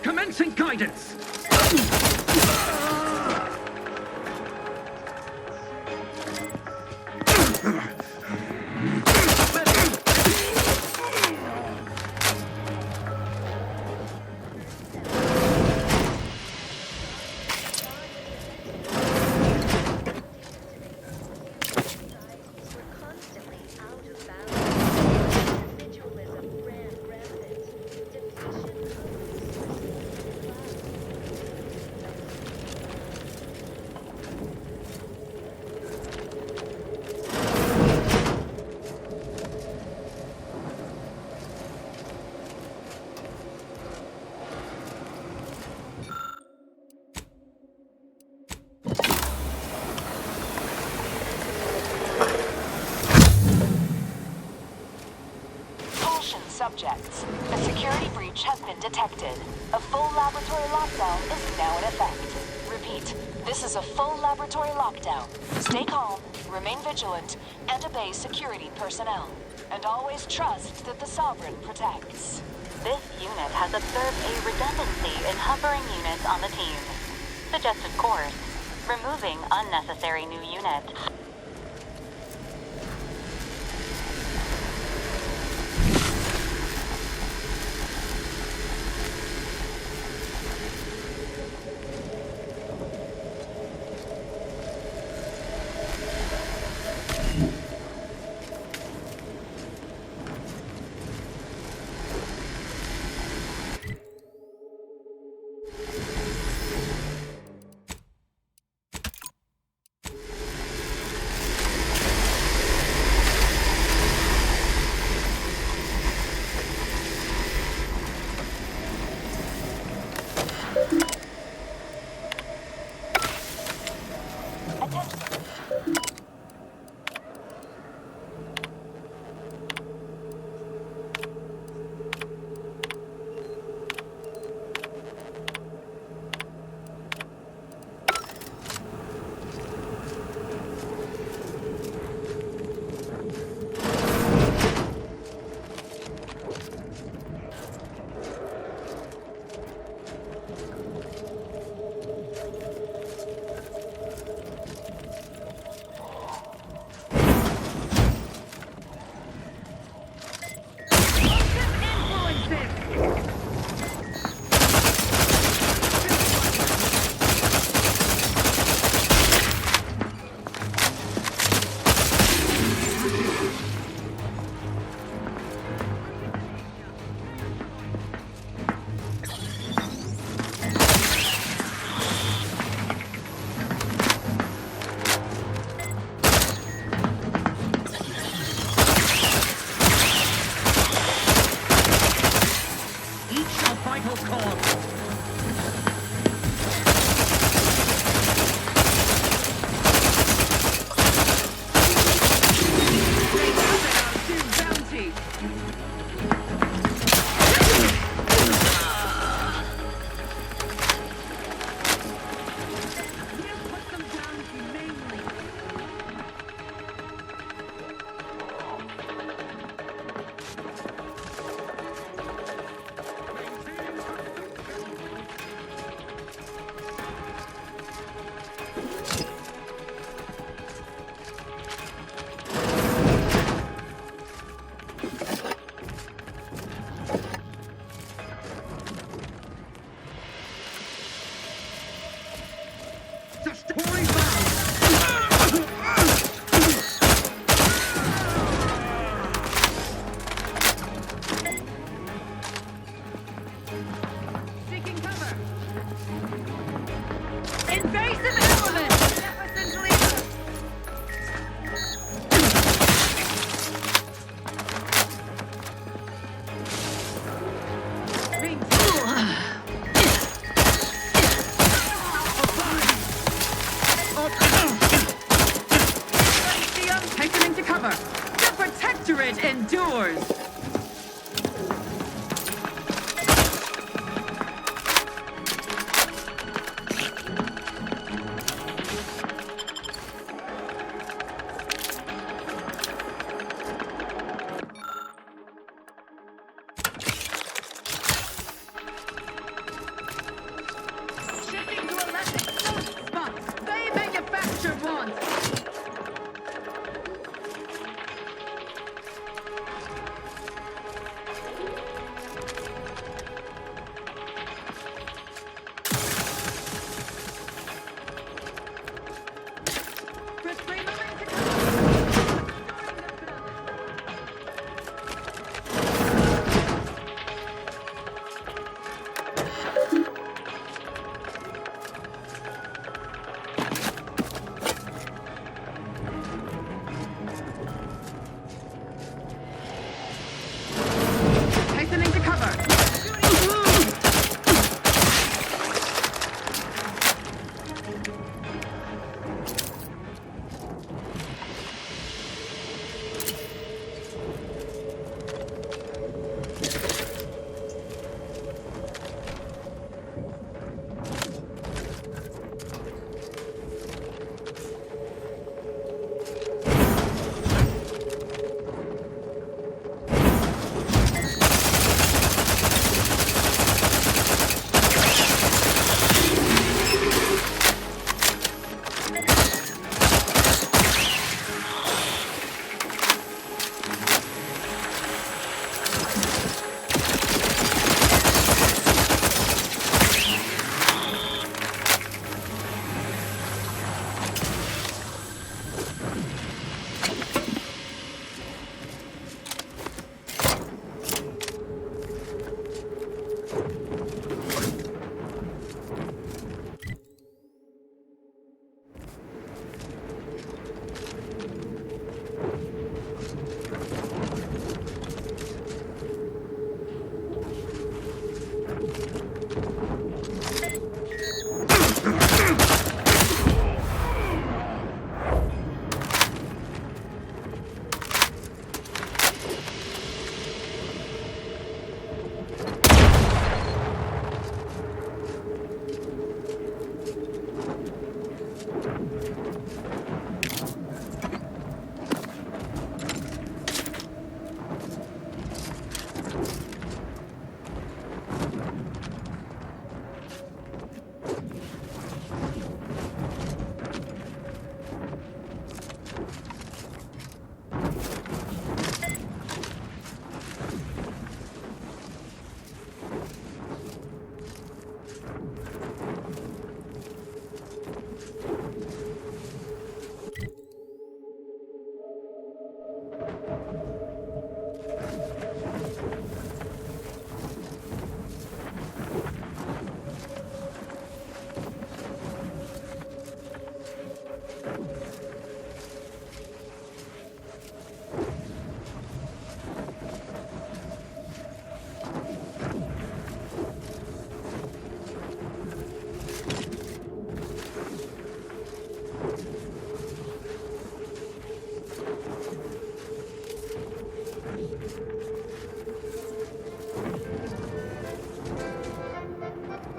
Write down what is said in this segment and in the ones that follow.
Commencing guidance! Subjects. A security breach has been detected. A full laboratory lockdown is now in effect. Repeat, this is a full laboratory lockdown. Stay calm, remain vigilant, and obey security personnel. And always trust that the Sovereign protects. This unit has observed a redundancy in hovering units on the team. Suggested course: removing unnecessary new unit. Courage endures! Shifting to electric source spots. They manufacture one. Quickly moving to cover. Hastening to cover.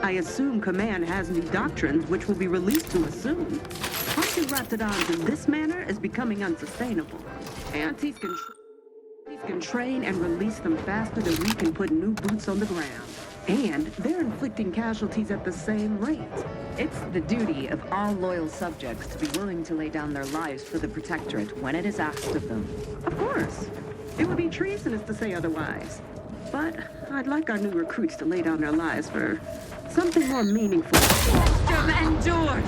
I assume Command has new doctrines which will be released too soon. Hunting Raptidons in this manner is becoming unsustainable. Antis can train and release them faster than we can put new boots on the ground. And they're inflicting casualties at the same rate. It's the duty of all loyal subjects to be willing to lay down their lives for the Protectorate when it is asked of them. Of course. It would be treasonous to say otherwise. But I'd like our new recruits to lay down their lives for something more meaningful. Storm endures!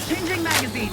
Changing magazine!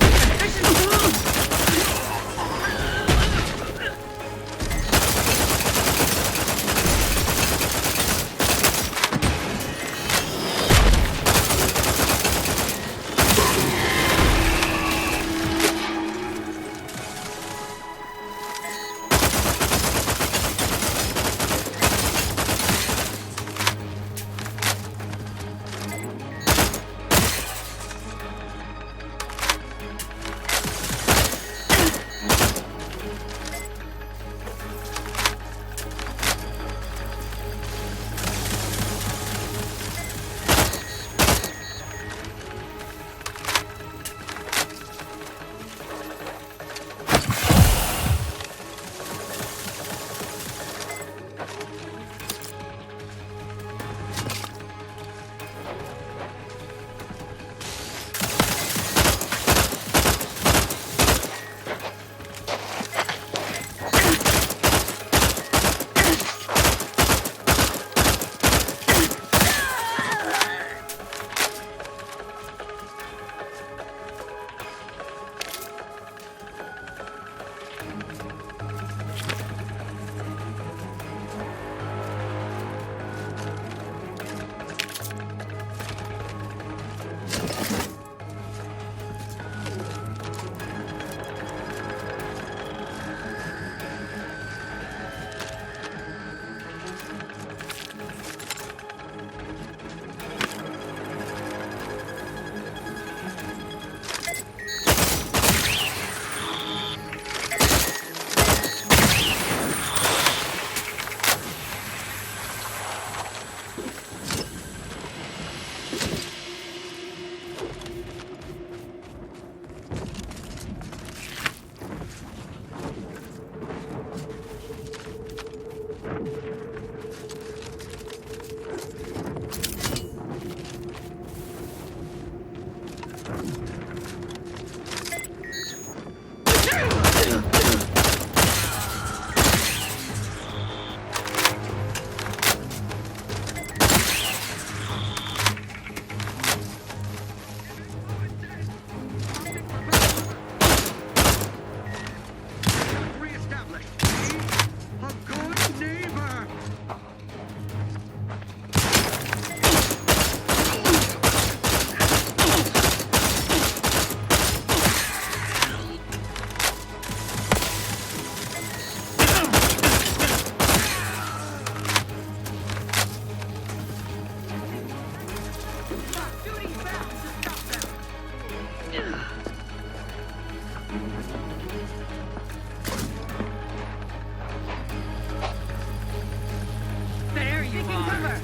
you Taking are. cover.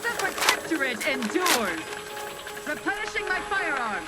The Protectorate endures. Replenishing my firearm.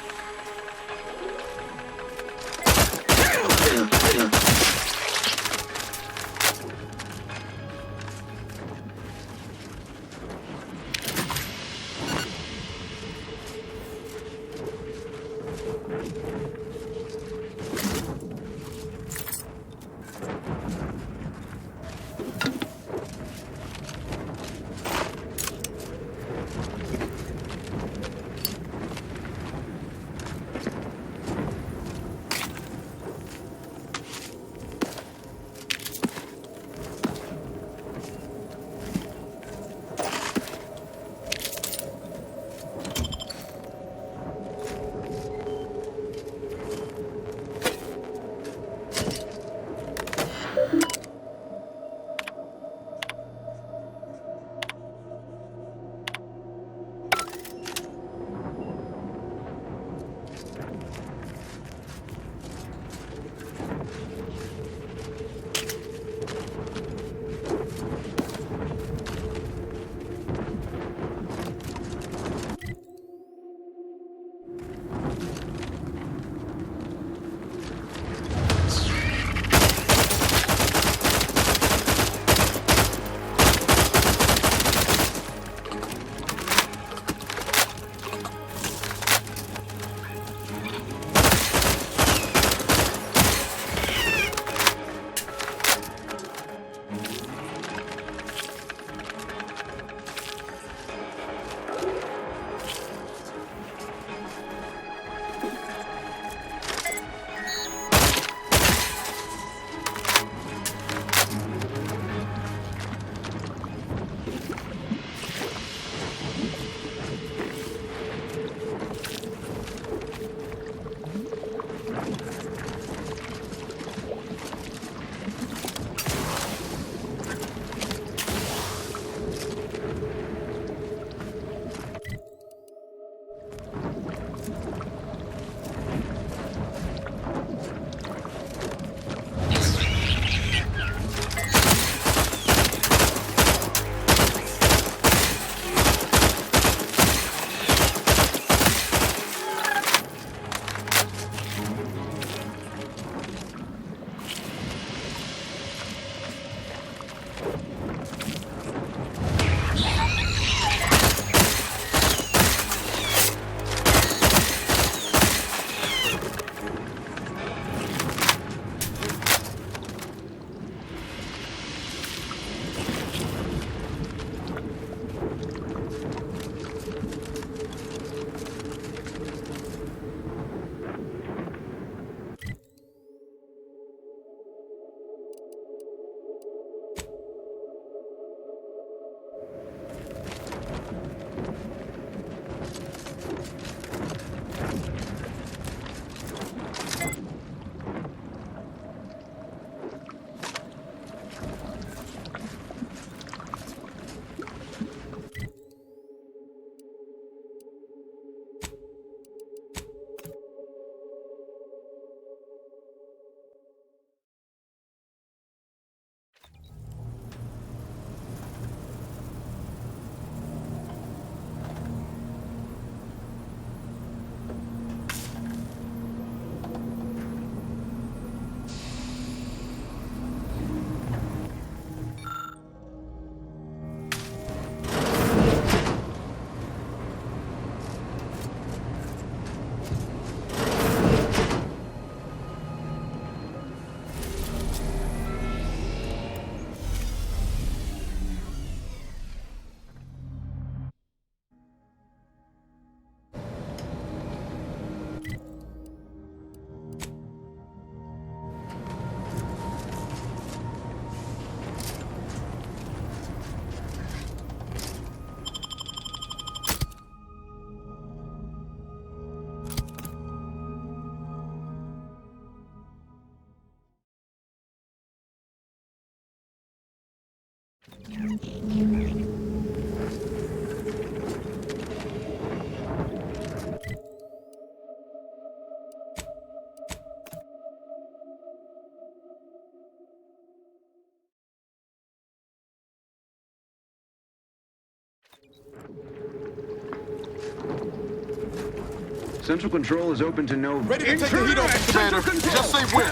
Central Control is open to no... Ready to take the heat off, Commander. Just say when.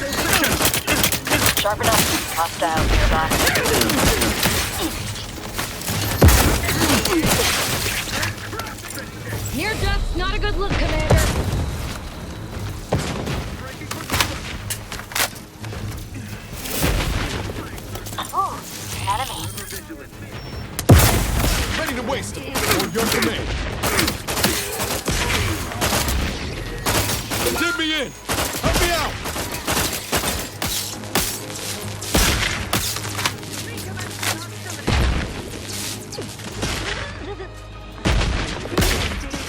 Sharpen up. Hostile nearby. Near death's not a good look, Commander. Oh, enemy. Ready to waste them. On your command. Get me in. Help me out.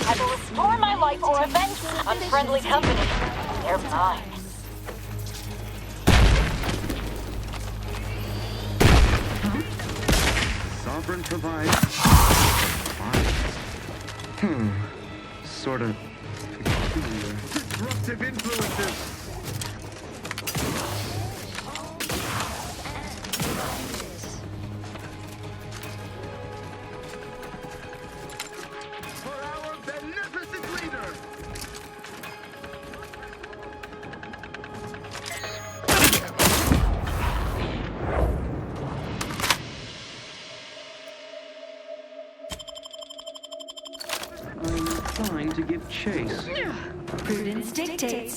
I will restore my life or avenge unfriendly company. They're mine. Sovereign provides... Sort of... peculiar. Disruptive influences! For our beneficent leader! I'm inclined to give chase. Prudence dictates.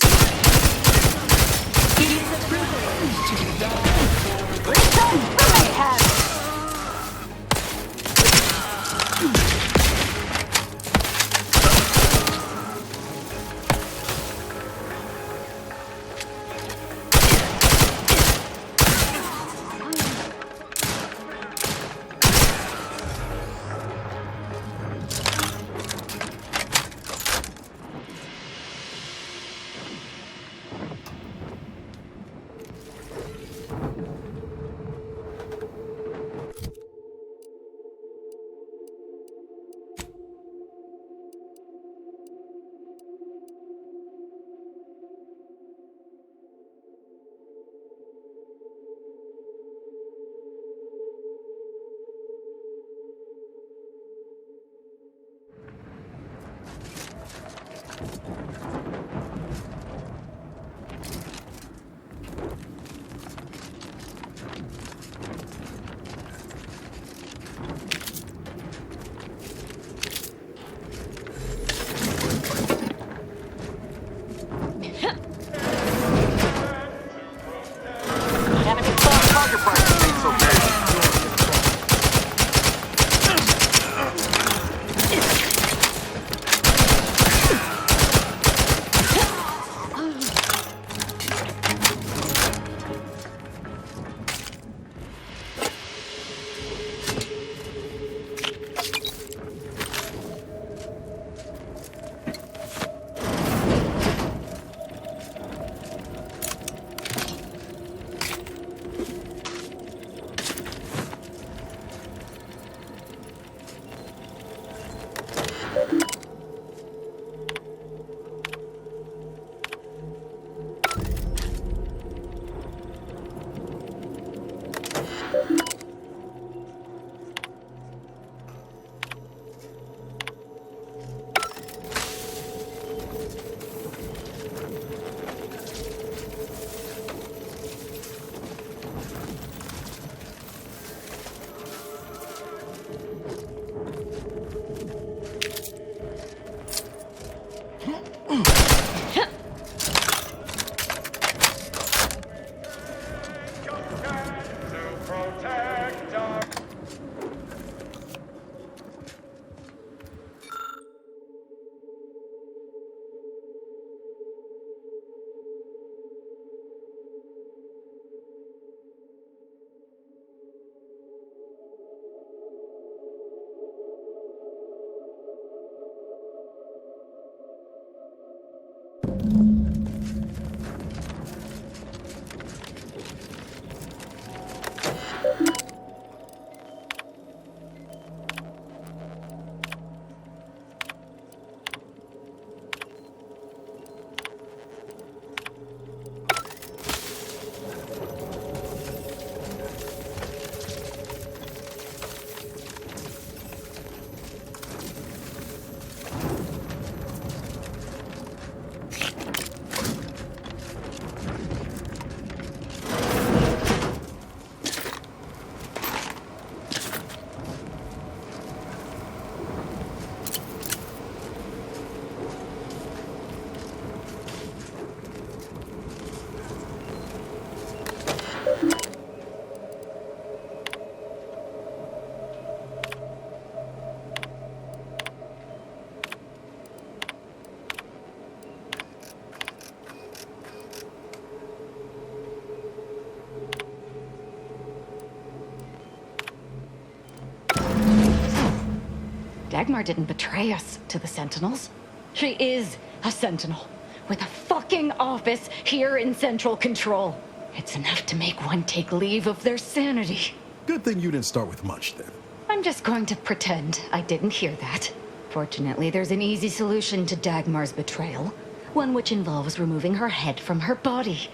Dagmar didn't betray us to the Sentinels. She is a Sentinel, with a fucking office here in Central Control. It's enough to make one take leave of their sanity. Good thing you didn't start with much, then. I'm just going to pretend I didn't hear that. Fortunately, there's an easy solution to Dagmar's betrayal. One which involves removing her head from her body.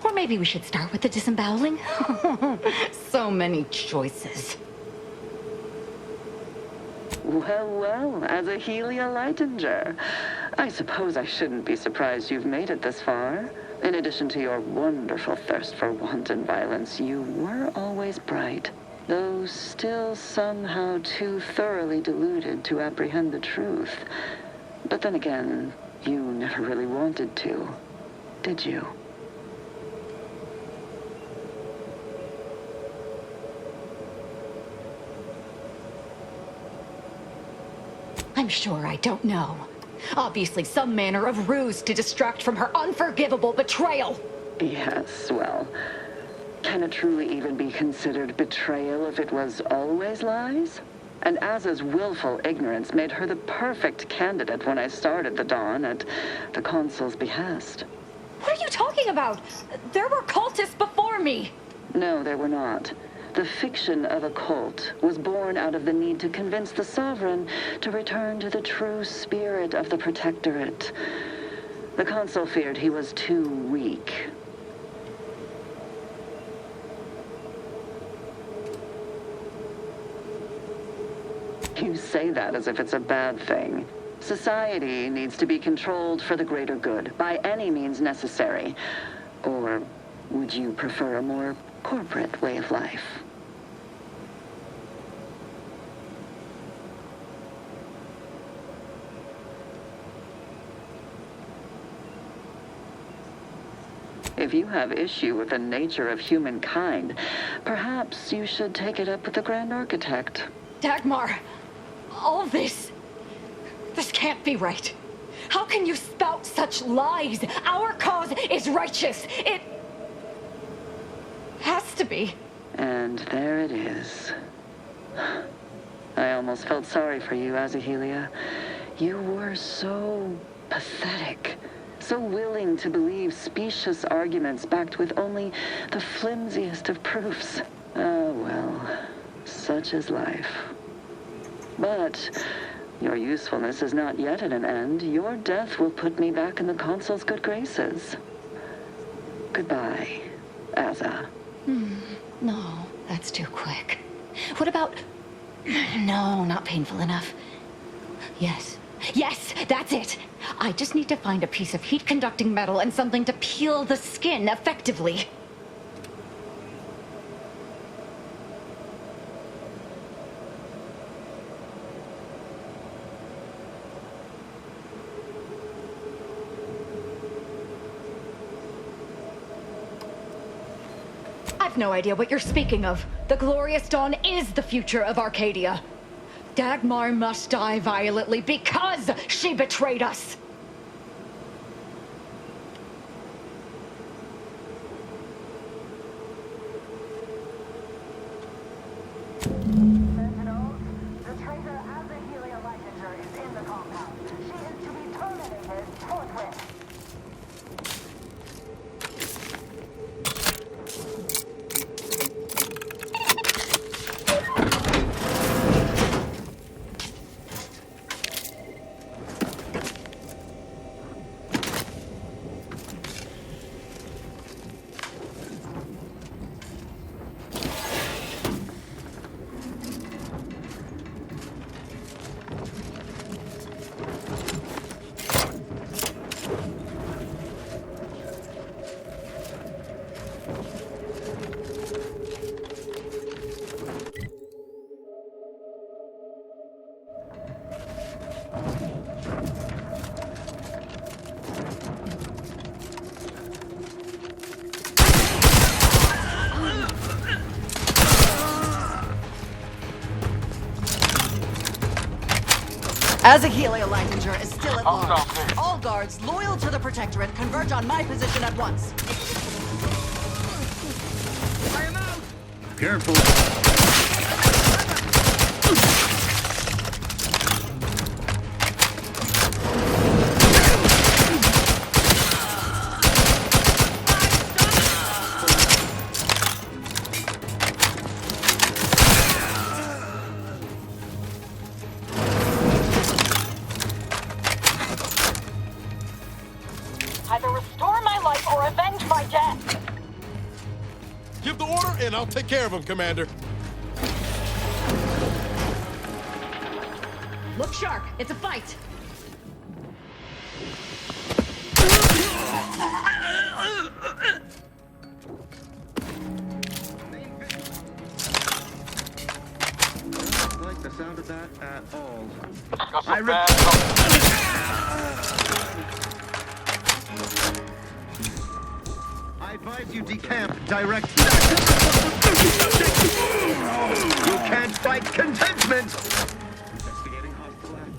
Or maybe we should start with the disemboweling? So many choices. Well, as a Helia Leitinger, I suppose I shouldn't be surprised you've made it this far. In addition to your wonderful thirst for wanton violence, you were always bright, though still somehow too thoroughly deluded to apprehend the truth. But then again, you never really wanted to, did you? I'm sure I don't know. Obviously some manner of ruse to distract from her unforgivable betrayal. Yes, well, can it truly even be considered betrayal if it was always lies? And Azza's willful ignorance made her the perfect candidate when I started the Dawn at the Consul's behest. What are you talking about? There were cultists before me. No, there were not. The fiction of a cult was born out of the need to convince the Sovereign to return to the true spirit of the Protectorate. The Consul feared he was too weak. You say that as if it's a bad thing. Society needs to be controlled for the greater good, by any means necessary. Or would you prefer a more corporate way of life? If you have issue with the nature of humankind, perhaps you should take it up with the Grand Architect. Dagmar, all this can't be right. How can you spout such lies? Our cause is righteous. It has to be. And there it is. I almost felt sorry for you, Azahelia. You were so pathetic. So willing to believe specious arguments backed with only the flimsiest of proofs. Ah, well, such is life. But your usefulness is not yet at an end. Your death will put me back in the Consul's good graces. Goodbye, Azza. No, that's too quick. What about... No, not painful enough. Yes, that's it. I just need to find a piece of heat-conducting metal and something to peel the skin effectively. I've no idea what you're speaking of. The Glorious Dawn is the future of Arcadia. Dagmar must die violently because she betrayed us. Sentinels, the traitor Azahelia Leitinger is in the compound. She is to be terminated forthwith. Azahelia Leitinger is still at large. All guards loyal to the Protectorate converge on my position at once. I am out! Careful. Either restore my life or avenge my death! Give the order, and I'll take care of him, Commander. Look sharp. It's a fight. Don't like the sound of that at all. I advise you decamp directly. You can't fight contentment! Investigating hostile act.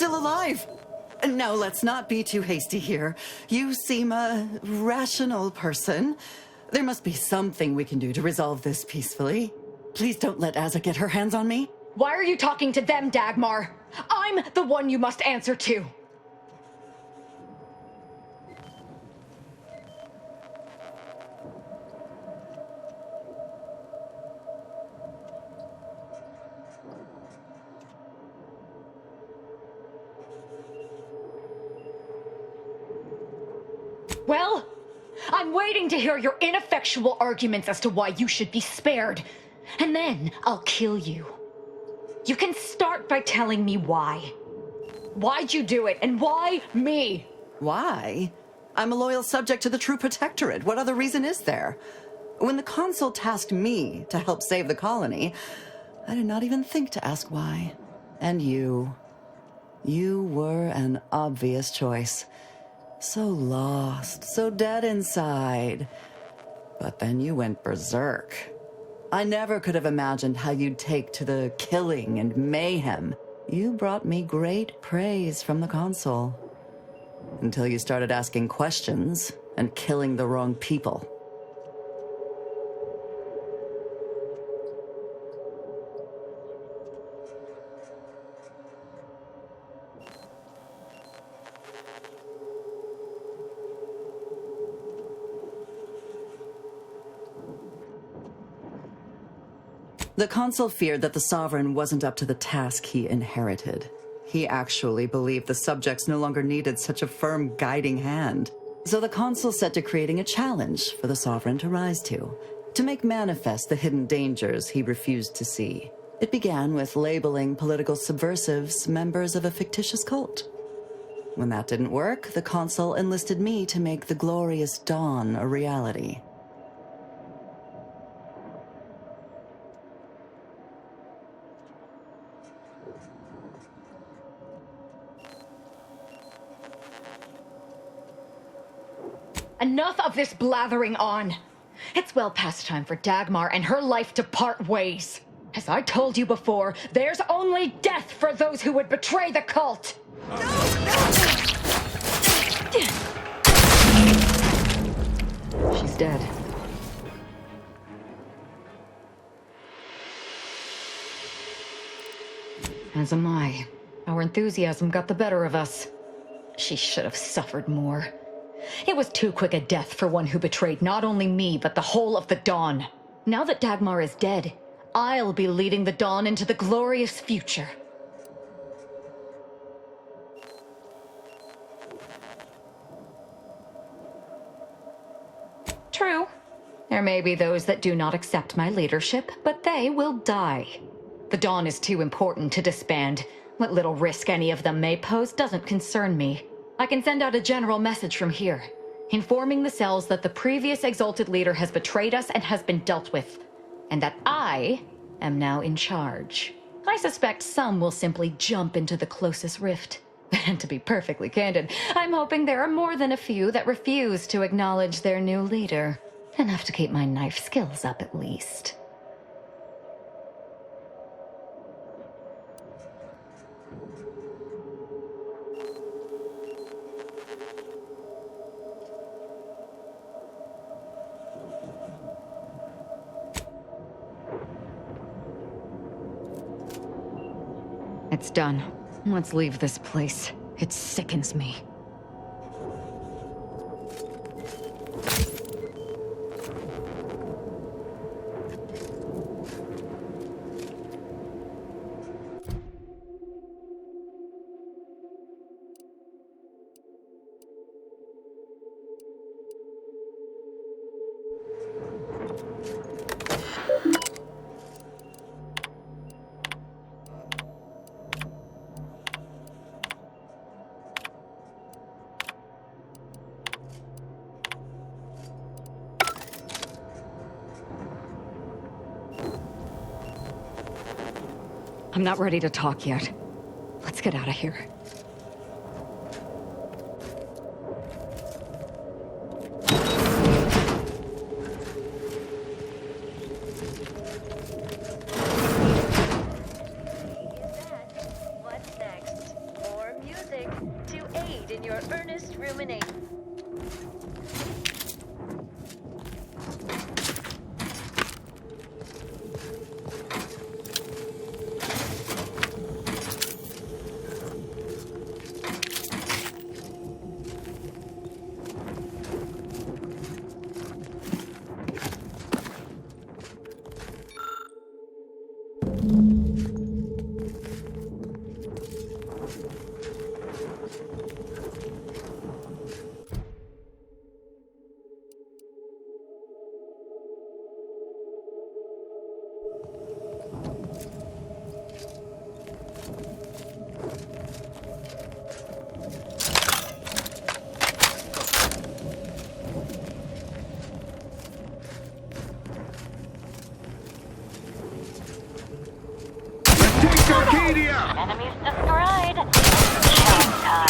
Alive. Now, let's not be too hasty here. You seem a rational person. There must be something we can do to resolve this peacefully. Please don't let Azza get her hands on me. Why are you talking to them, Dagmar? I'm the one you must answer to. Well, I'm waiting to hear your ineffectual arguments as to why you should be spared. And then I'll kill you. You can start by telling me why. Why'd you do it, and why me? Why? I'm a loyal subject to the True Protectorate. What other reason is there? When the Consul tasked me to help save the colony, I did not even think to ask why. And you were an obvious choice. So lost, so dead inside. But then you went berserk. I never could have imagined how you'd take to the killing and mayhem. You brought me great praise from the Consul. Until you started asking questions and killing the wrong people. The Consul feared that the Sovereign wasn't up to the task he inherited. He actually believed the subjects no longer needed such a firm guiding hand. So the Consul set to creating a challenge for the Sovereign to rise to make manifest the hidden dangers he refused to see. It began with labeling political subversives members of a fictitious cult. When that didn't work, the Consul enlisted me to make the glorious dawn a reality. Enough of this blathering on. It's well past time for Dagmar and her life to part ways. As I told you before, there's only death for those who would betray the cult. She's dead. As am I. Our enthusiasm got the better of us. She should have suffered more. It was too quick a death for one who betrayed not only me, but the whole of the Dawn. Now that Dagmar is dead, I'll be leading the Dawn into the glorious future. True. There may be those that do not accept my leadership, but they will die. The Dawn is too important to disband. What little risk any of them may pose doesn't concern me. I can send out a general message from here, informing the cells that the previous Exalted Leader has betrayed us and has been dealt with, and that I am now in charge. I suspect some will simply jump into the closest rift. And to be perfectly candid, I'm hoping there are more than a few that refuse to acknowledge their new leader. Enough to keep my knife skills up at least. It's done. Let's leave this place. It sickens me. I'm not ready to talk yet. Let's get out of here. What's next? More music to aid in your earnest rumination. Arcadia! Enemies destroyed. Showtime.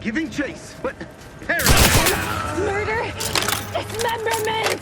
Giving chase, but Murder! Dismemberment!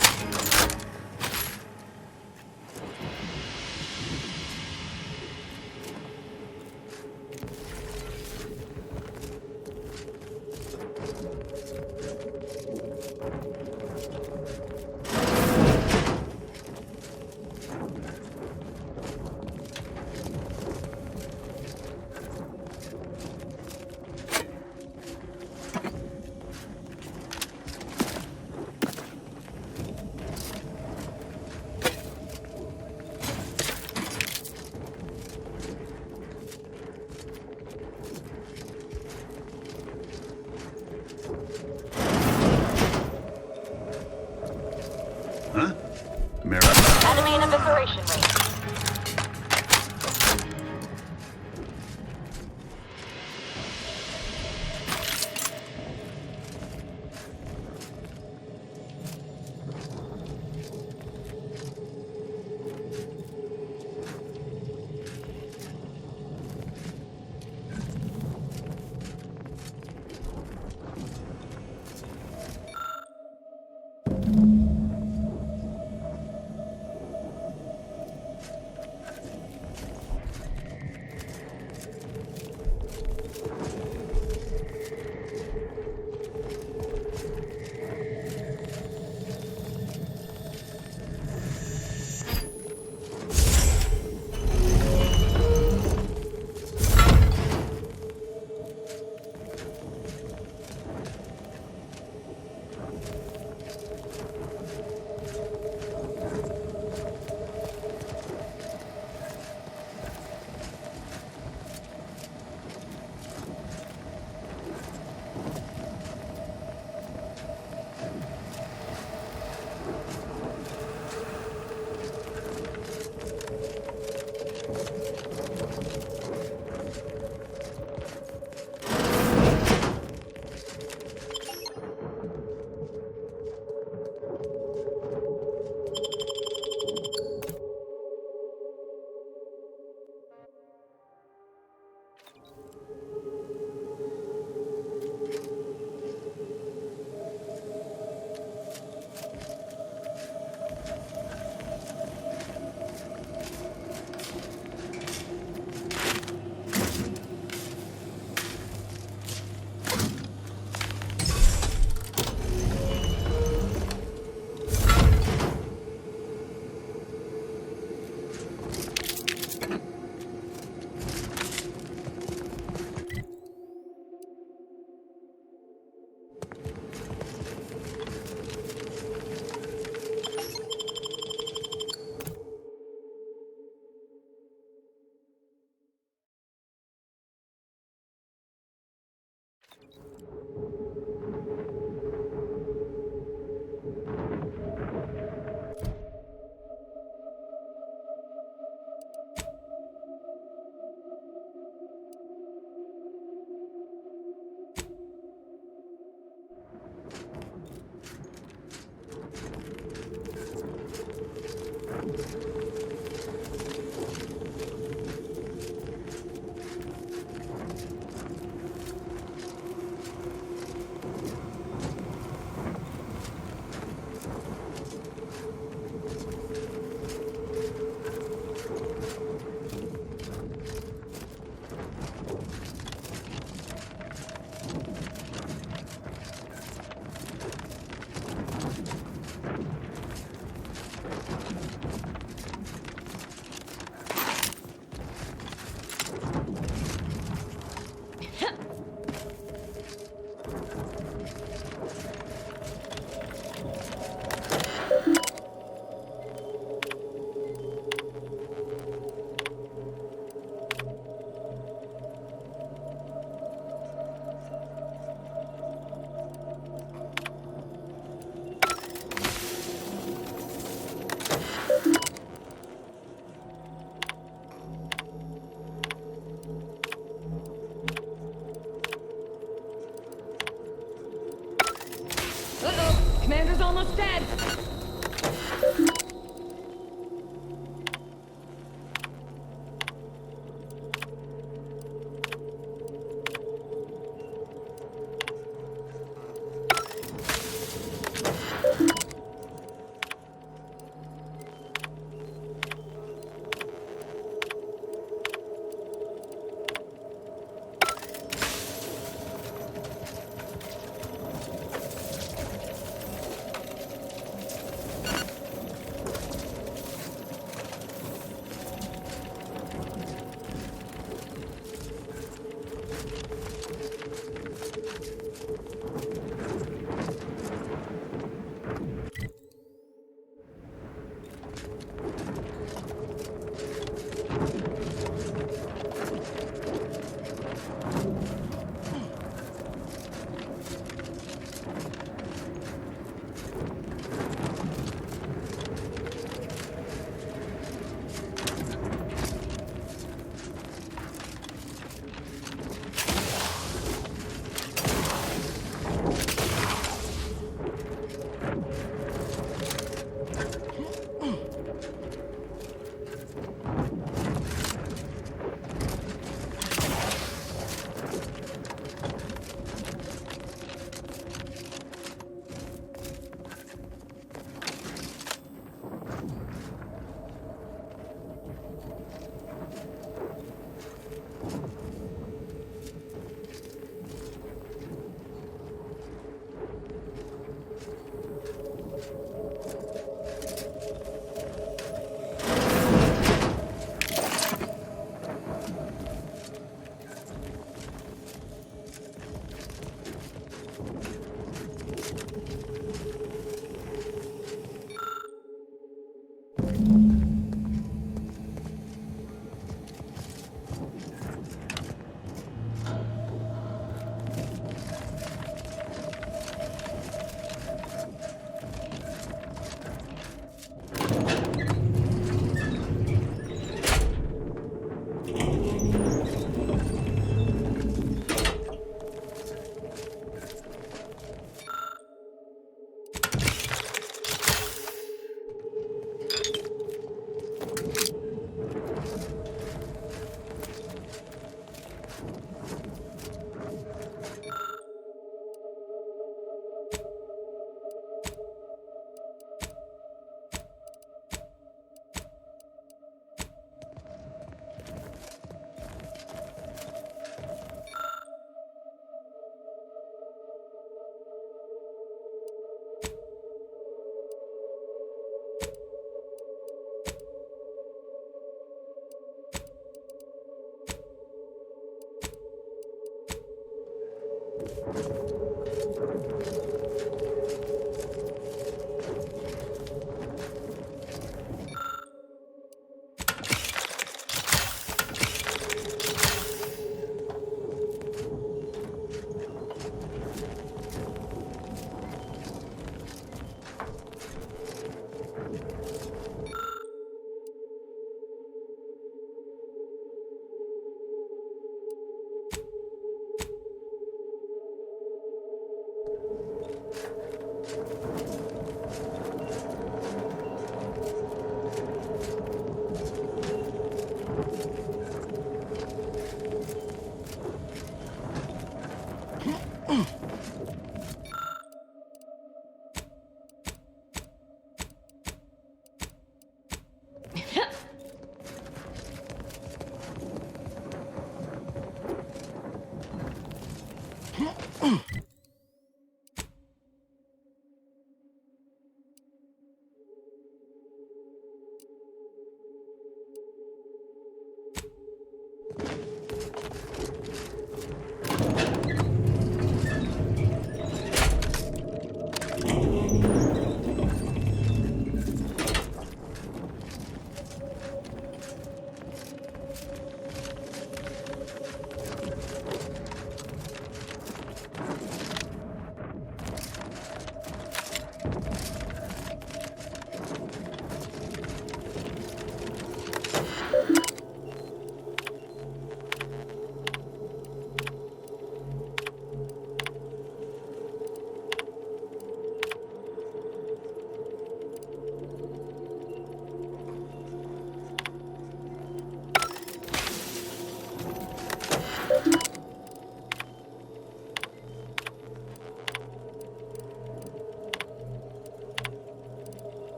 Uh-oh! Commander's almost dead!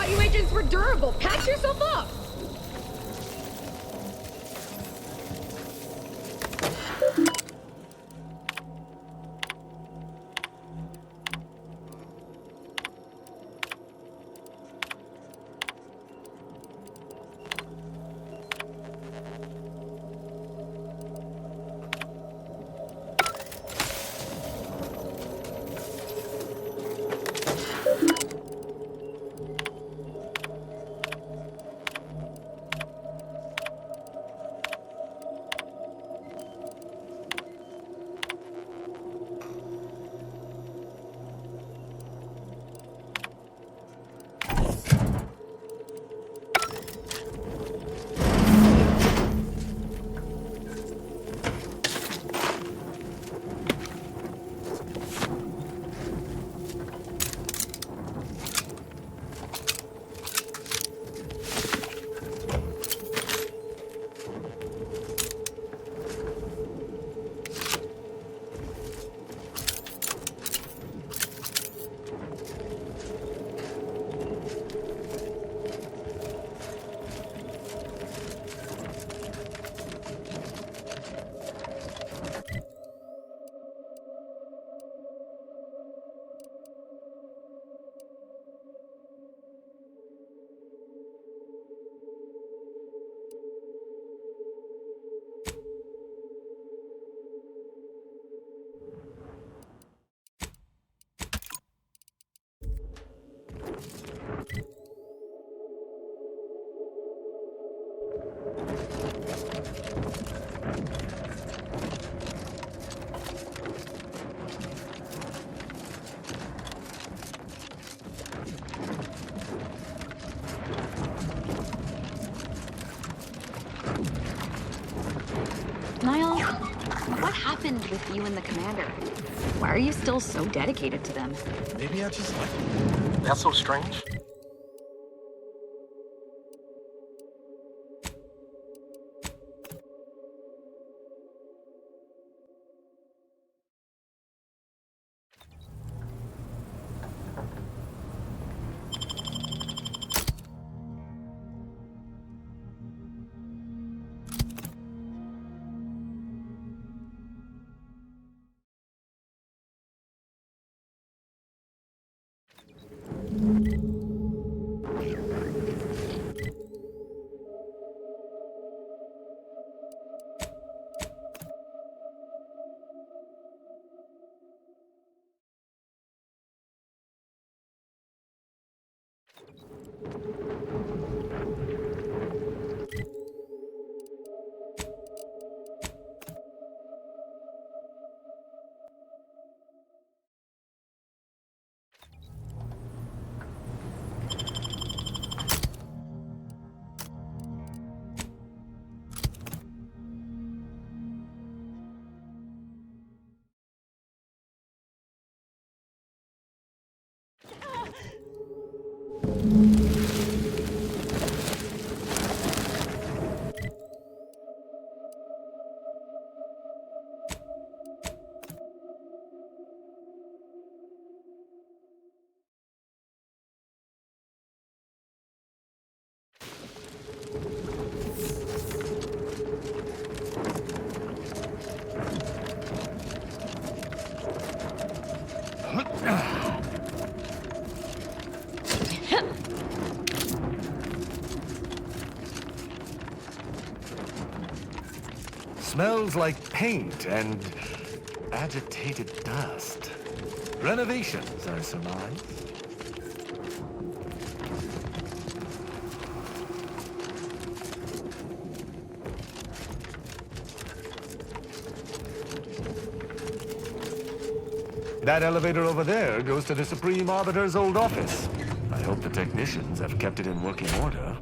thought you agents were durable. Patch yourself up! Niall, what happened with you and the commander? Why are you still so dedicated to them? Maybe I just like it. That's so strange. Smells like paint and agitated dust. Renovations, I surmise. That elevator over there goes to the Supreme Arbiter's old office. I hope the technicians have kept it in working order.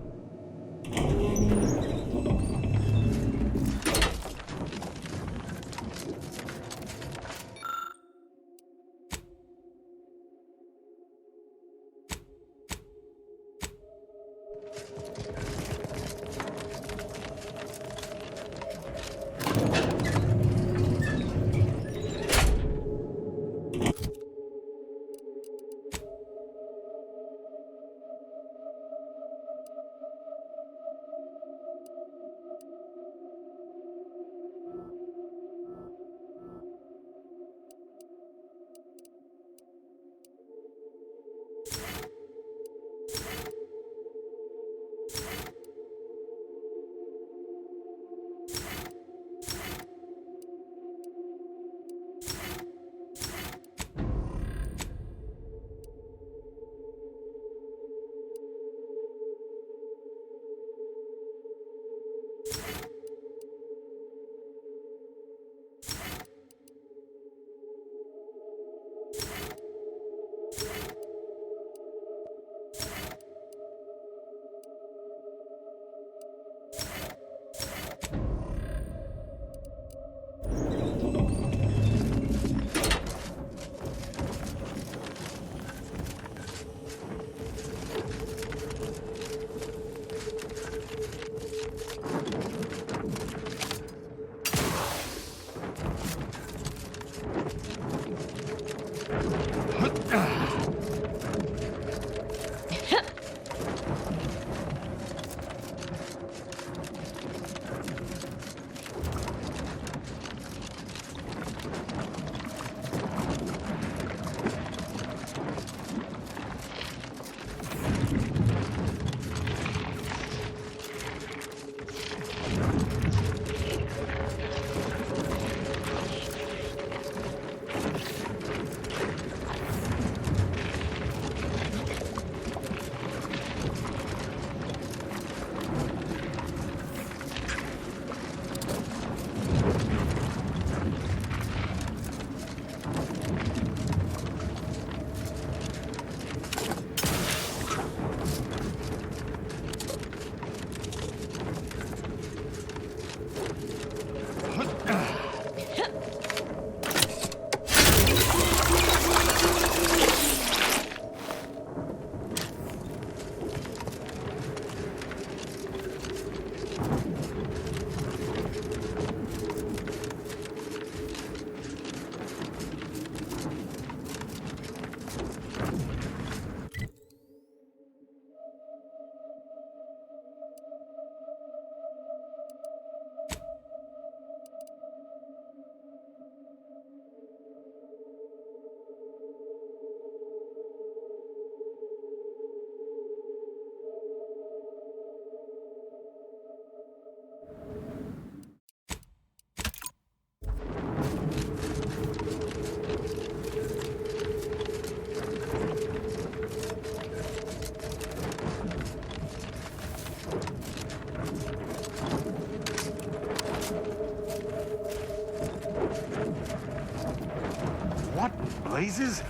What blazes?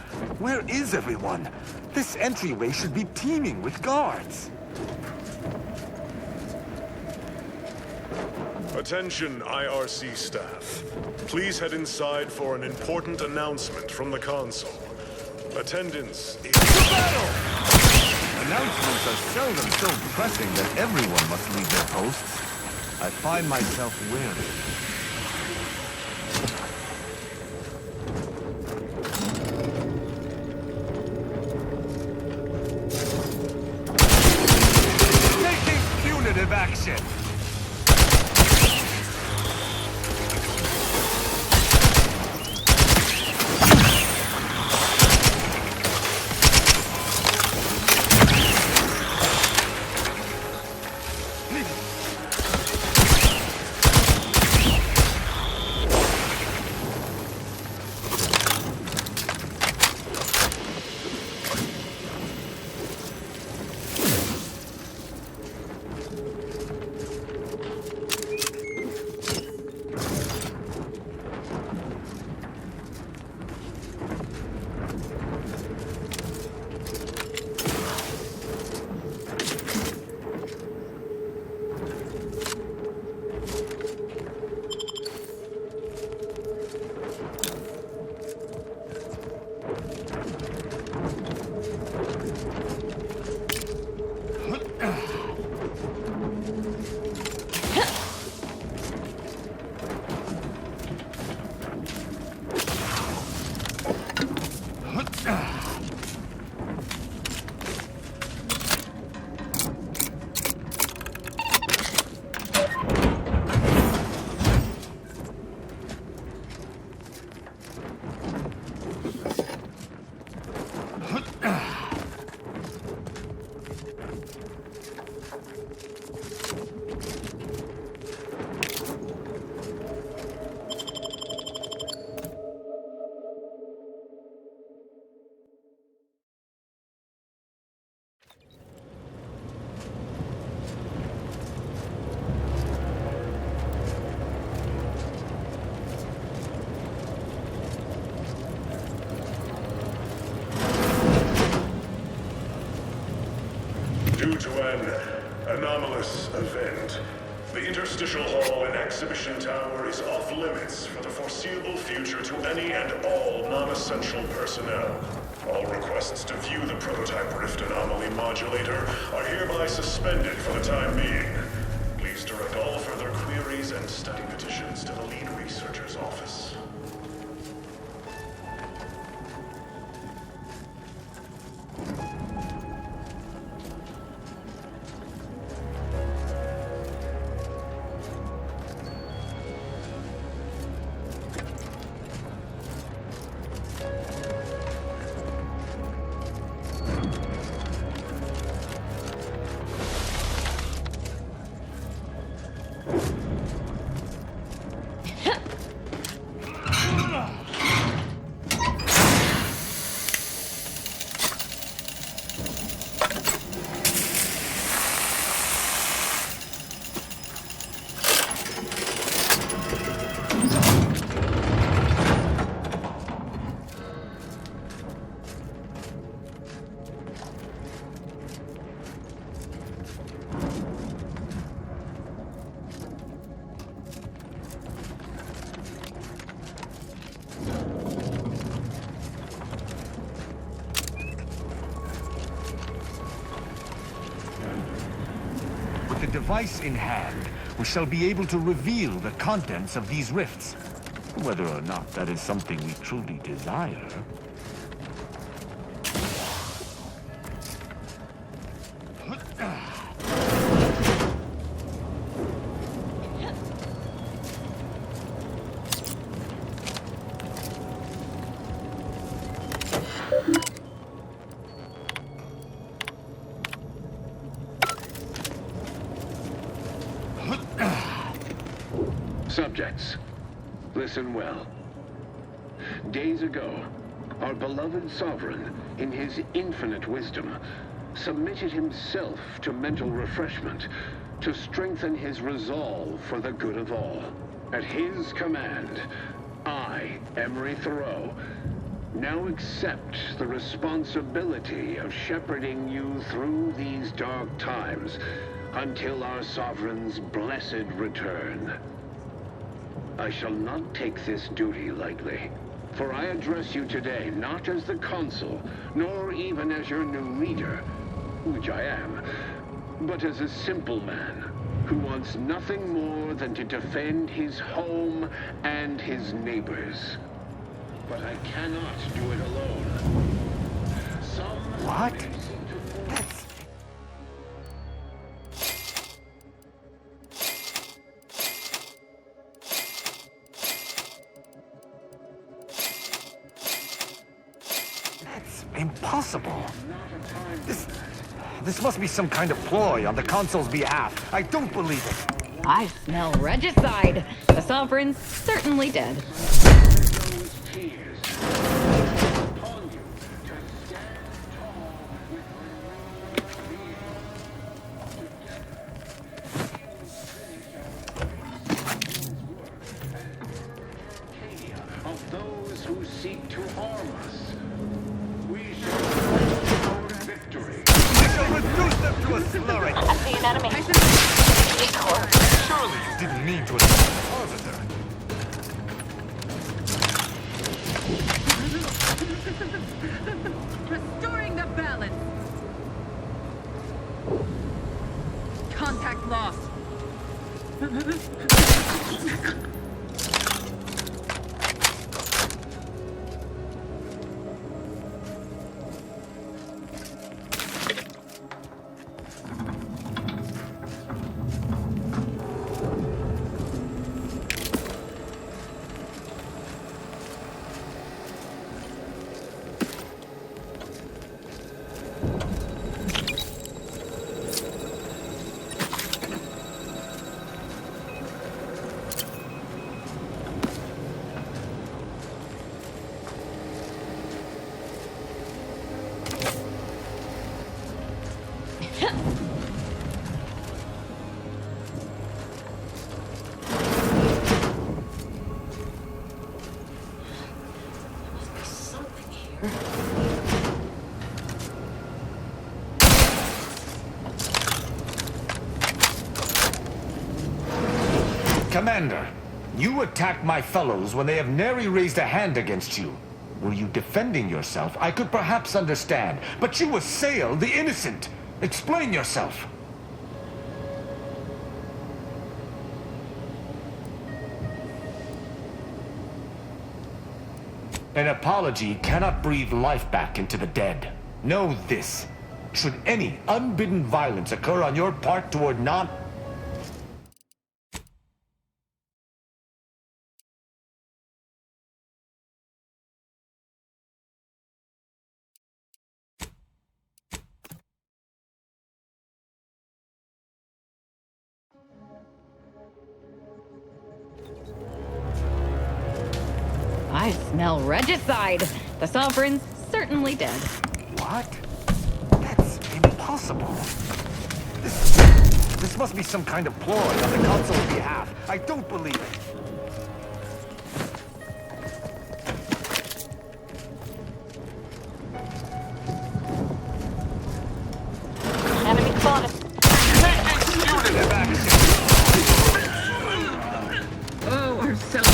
Where is everyone? This entryway should be teeming with guards. Attention, IRC staff. Please head inside for an important announcement from the console. Attendance is... Battle! Announcements are seldom so pressing that everyone must leave their posts. I find myself wary. Taking punitive action! Due to an anomalous event, the Interstitial Hall and Exhibition Tower is off limits for the foreseeable future to any and all non-essential personnel. All requests to view the prototype Rift Anomaly Modulator are hereby suspended for the time being. Please direct all further queries and study petitions to the lead researcher's office. With the device in hand, we shall be able to reveal the contents of these rifts. Whether or not that is something we truly desire. Subjects, listen well. Days ago, our beloved sovereign, in his infinite wisdom, submitted himself to mental refreshment to strengthen his resolve for the good of all. At his command, I, Emery Thoreau, Now accept the responsibility of shepherding you through these dark times until our Sovereign's blessed return. I shall not take this duty lightly, for I address you today not as the Consul, nor even as your new leader, which I am, but as a simple man who wants nothing more than to defend his home and his neighbors. But I cannot do it alone. What? That's impossible. This must be some kind of ploy on the Consul's behalf. I don't believe it. I smell regicide. The Sovereign's certainly dead. Of those who seek to harm us, we shall fight our victory. We shall reduce them to a slurry. I see an enemy. Surely you didn't mean to attack the Arbiter. Restoring the balance. Contact lost. Commander, you attacked my fellows when they have nary raised a hand against you. Were you defending yourself, I could perhaps understand, but you assail the innocent. Explain yourself. An apology cannot breathe life back into the dead. Know this. Should any unbidden violence occur on your part toward non... I smell regicide. The Sovereign's certainly dead. What? That's impossible. This must be some kind of ploy on the Consul's behalf. I don't believe it. Enemy spotted. Oh, our cells.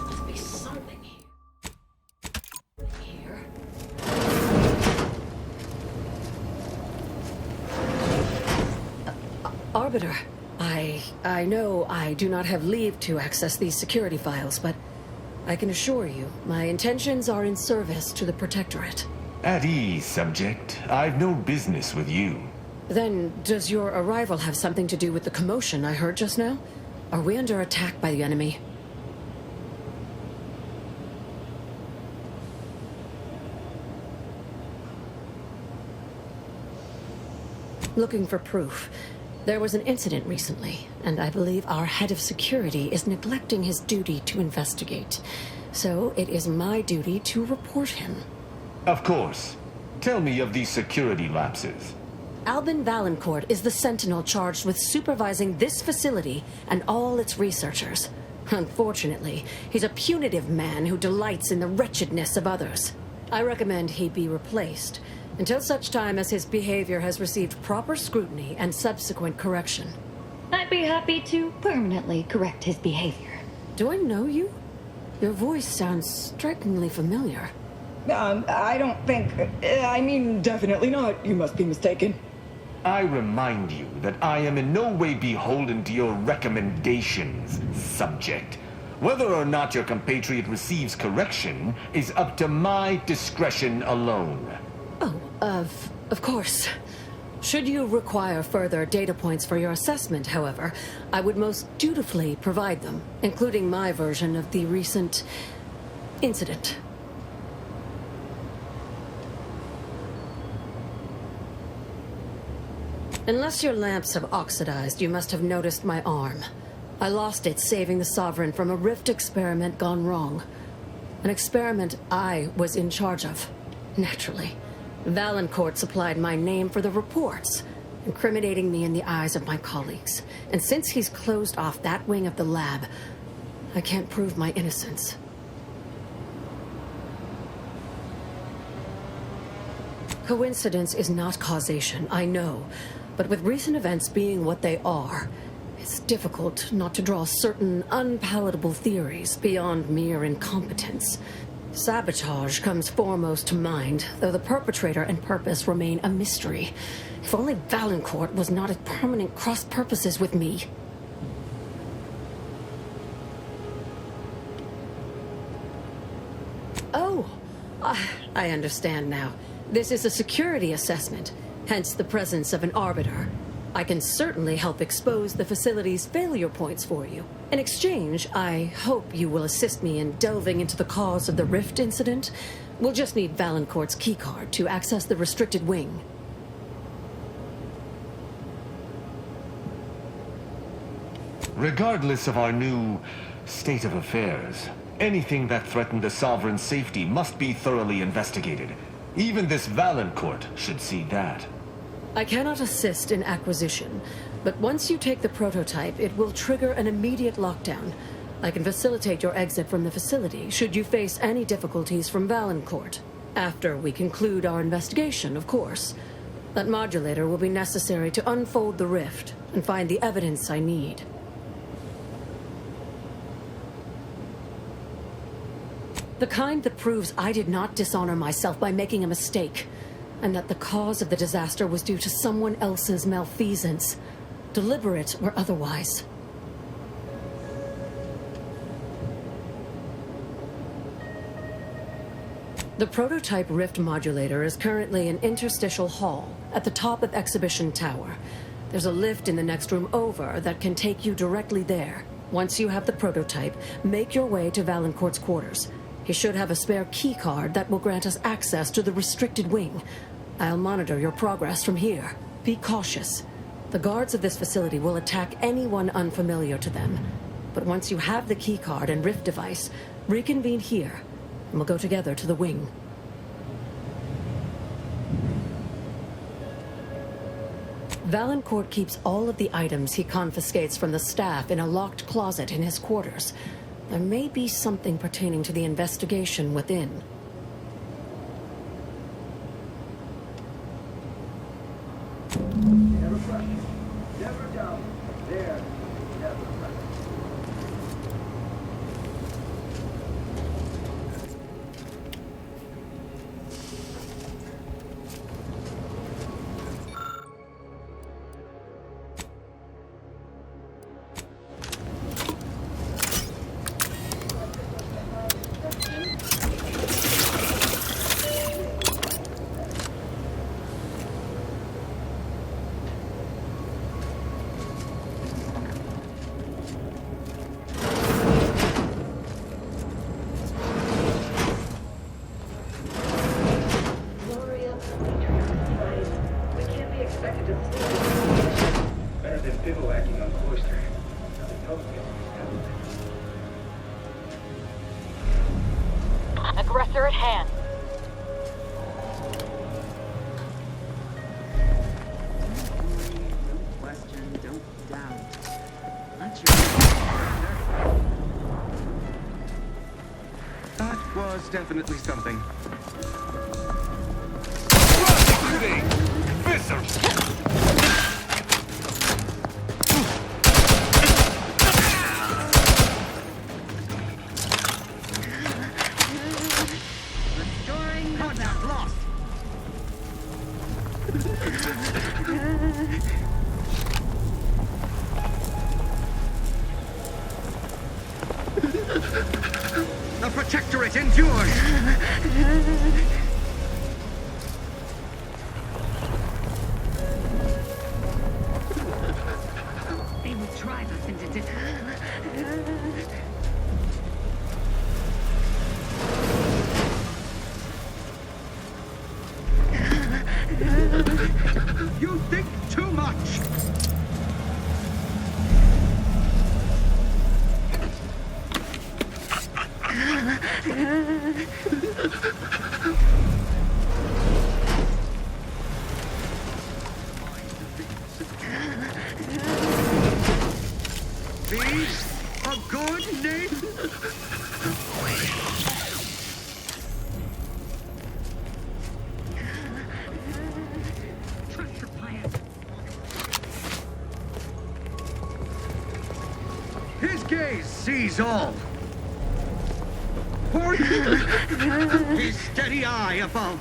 Must be something here. Arbiter. I know I do not have leave to access these security files, but I can assure you, my intentions are in service to the Protectorate. At ease, subject. I've no business with you. Then, does your arrival have something to do with the commotion I heard just now? Are we under attack by the enemy? Looking for proof. There was an incident recently, and I believe our head of security is neglecting his duty to investigate. So it is my duty to report him. Of course. Tell me of these security lapses. Albin Valancourt is the sentinel charged with supervising this facility and all its researchers. Unfortunately, he's a punitive man who delights in the wretchedness of others. I recommend he be replaced until such time as his behavior has received proper scrutiny and subsequent correction. I'd be happy to permanently correct his behavior. Do I know you? Your voice sounds strikingly familiar. I don't think... I mean, definitely not. You must be mistaken. I remind you that I am in no way beholden to your recommendations, subject. Whether or not your compatriot receives correction is up to my discretion alone. Oh, of course. Should you require further data points for your assessment, however, I would most dutifully provide them, including my version of the recent incident. Unless your lamps have oxidized, you must have noticed my arm. I lost it saving the Sovereign from a rift experiment gone wrong. An experiment I was in charge of, naturally. Valancourt supplied my name for the reports, incriminating me in the eyes of my colleagues. And since he's closed off that wing of the lab, I can't prove my innocence. Coincidence is not causation, I know. But with recent events being what they are, it's difficult not to draw certain unpalatable theories beyond mere incompetence. Sabotage comes foremost to mind, though the perpetrator and purpose remain a mystery. If only Valancourt was not at permanent cross-purposes with me. Oh, I understand now. This is a security assessment, hence the presence of an arbiter. I can certainly help expose the facility's failure points for you. In exchange, I hope you will assist me in delving into the cause of the Rift incident. We'll just need Valancourt's keycard to access the restricted wing. Regardless of our new state of affairs, anything that threatened the Sovereign's safety must be thoroughly investigated. Even this Valancourt should see that. I cannot assist in acquisition, but once you take the prototype, it will trigger an immediate lockdown. I can facilitate your exit from the facility should you face any difficulties from Valancourt. After we conclude our investigation, of course. That modulator will be necessary to unfold the rift and find the evidence I need. The kind that proves I did not dishonor myself by making a mistake, and that the cause of the disaster was due to someone else's malfeasance, deliberate or otherwise. The prototype Rift modulator is currently in Interstitial Hall, at the top of Exhibition Tower. There's a lift in the next room over that can take you directly there. Once you have the prototype, make your way to Valancourt's quarters. He should have a spare key card that will grant us access to the restricted wing. I'll monitor your progress from here. Be cautious. The guards of this facility will attack anyone unfamiliar to them. But once you have the key card and Rift device, reconvene here, and we'll go together to the wing. Valancourt keeps all of the items he confiscates from the staff in a locked closet in his quarters. There may be something pertaining to the investigation within. Never question, never doubt, there, never question. was definitely something. Prosecuting! Viscera! Contact lost! The Protectorate endures! They will drive us into You think too much! These a good name? trust your plan. His gaze sees all. His steady eye above.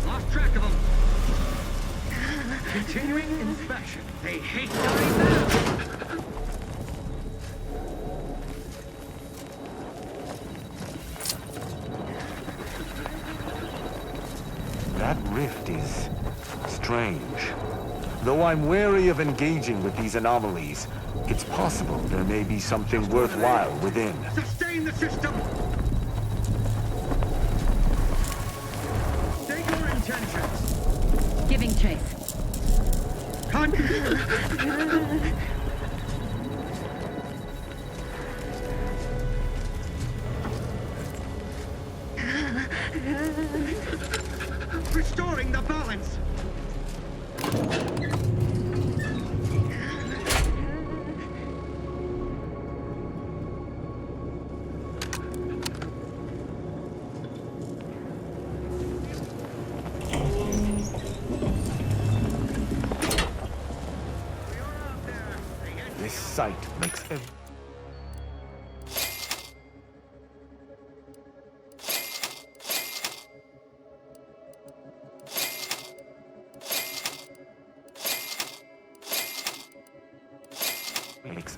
Lost track of him. Continuing inspection. They hate dying now. That rift is strange. Though I'm wary of engaging with these anomalies, it's possible there may be something worthwhile within. Sustain the system. State your intentions. Giving chase. Restoring the balance. This sight makes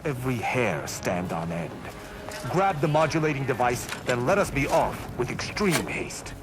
every hair stand on end. Grab the modulating device, then let us be off with extreme haste.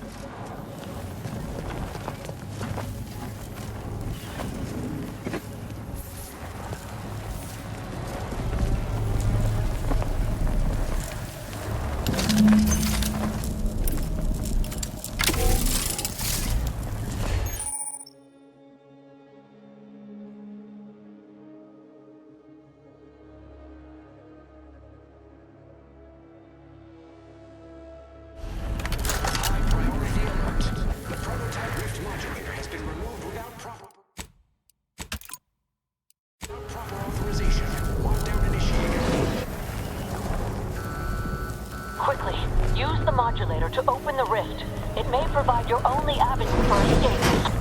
Quickly, use the modulator to open the rift. It may provide your only avenue for escape.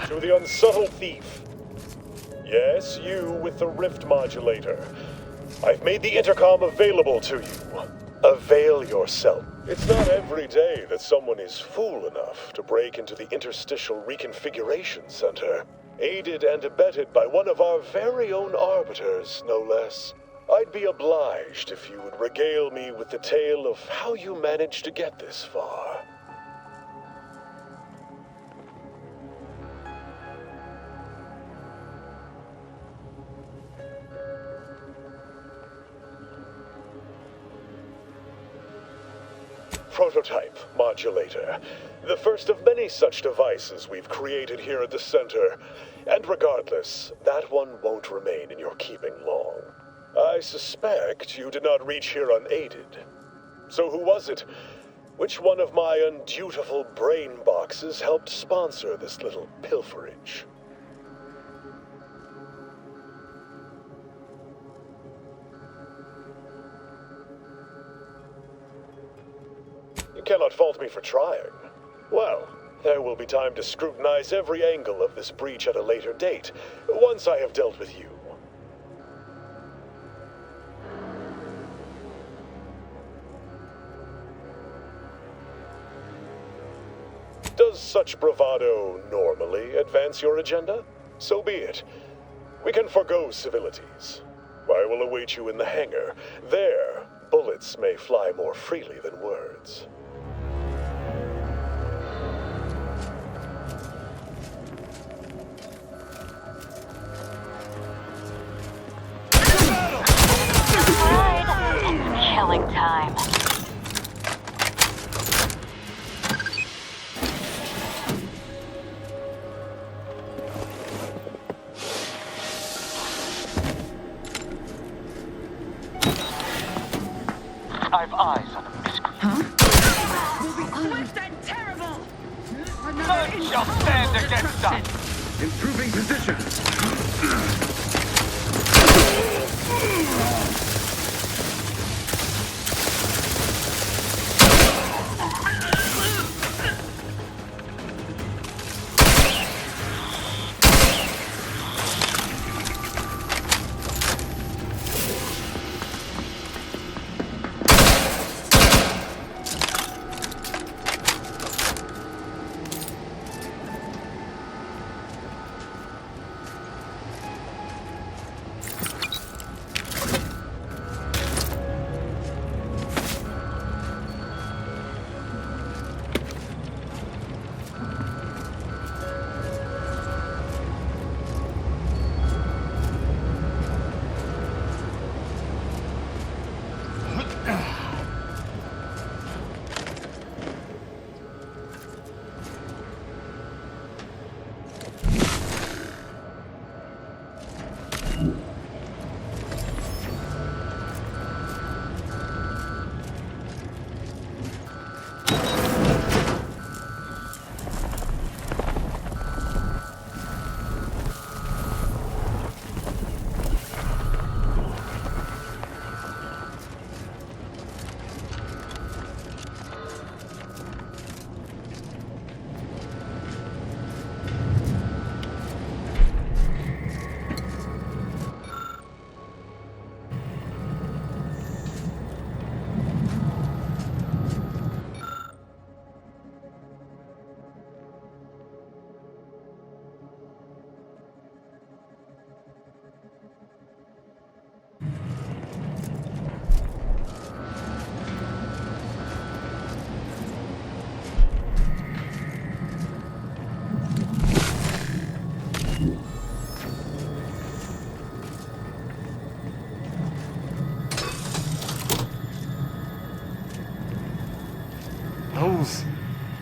To the unsubtle thief. Yes, you with the rift modulator. I've made the intercom available to you. Avail yourself. It's not every day that someone is fool enough to break into the Interstitial Reconfiguration Center, aided and abetted by one of our very own arbiters, no less. I'd be obliged if you would regale me with the tale of how you managed to get this far. Prototype modulator. The first of many such devices we've created here at the center. And regardless, that one won't remain in your keeping long. I suspect you did not reach here unaided. So who was it? Which one of my undutiful brain boxes helped sponsor this little pilferage? You cannot fault me for trying. Well, there will be time to scrutinize every angle of this breach at a later date, once I have dealt with you. Does such bravado normally advance your agenda? So be it. We can forgo civilities. I will await you in the hangar. There, bullets may fly more freely than words. Killing time. I've eyes on a miscreant. Huh? Will be swift and terrible! None shall stand against us! Improving position.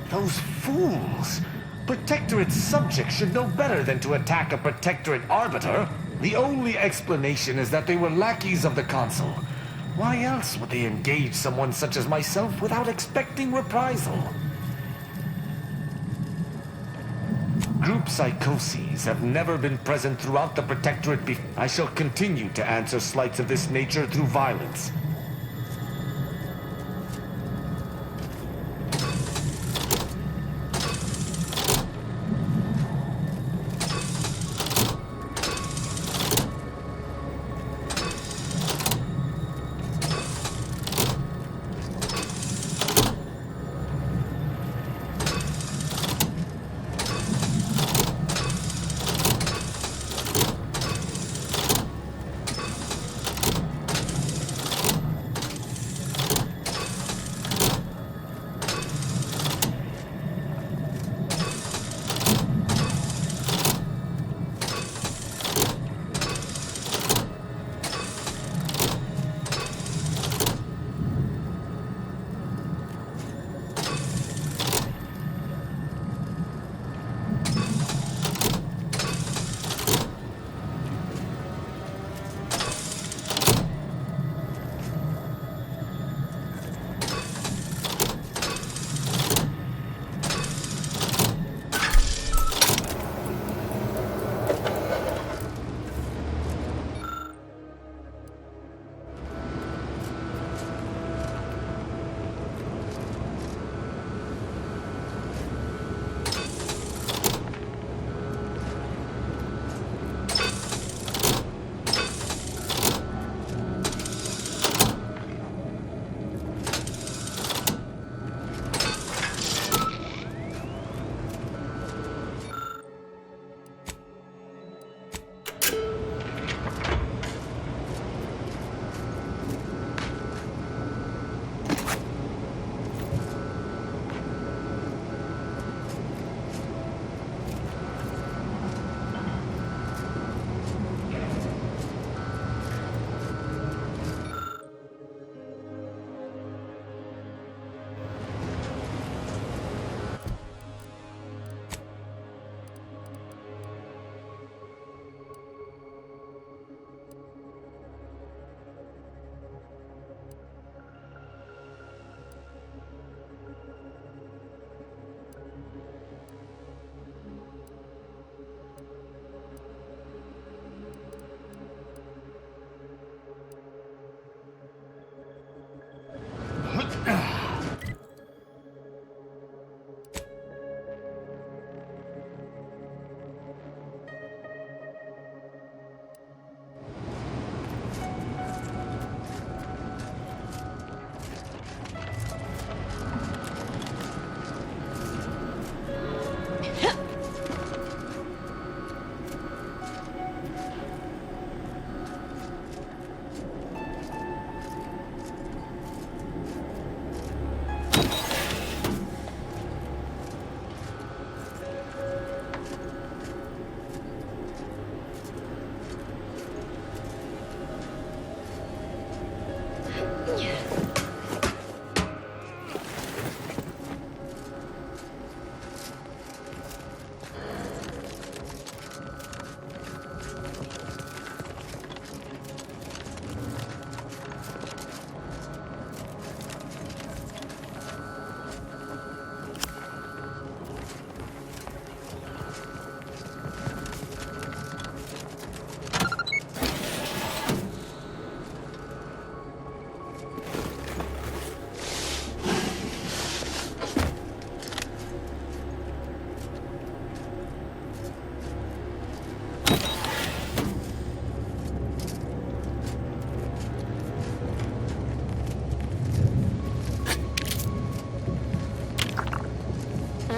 Those fools! Protectorate subjects should know better than to attack a Protectorate arbiter. The only explanation is that they were lackeys of the Consul. Why else would they engage someone such as myself without expecting reprisal? Group psychoses have never been present throughout the Protectorate I shall continue to answer slights of this nature through violence.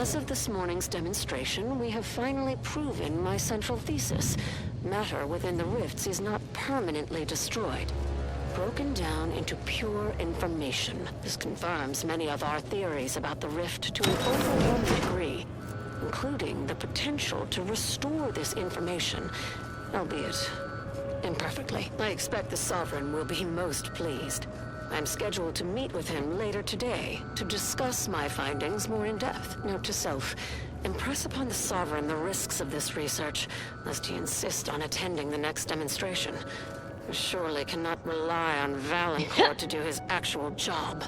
As of this morning's demonstration, we have finally proven my central thesis. Matter within the rifts is not permanently destroyed, broken down into pure information. This confirms many of our theories about the rift to an overwhelming degree, including the potential to restore this information, albeit imperfectly. I expect the Sovereign will be most pleased. I'm scheduled to meet with him later today to discuss my findings more in depth. Note to self, impress upon the Sovereign the risks of this research, lest he insist on attending the next demonstration. I surely cannot rely on Valancourt to do his actual job.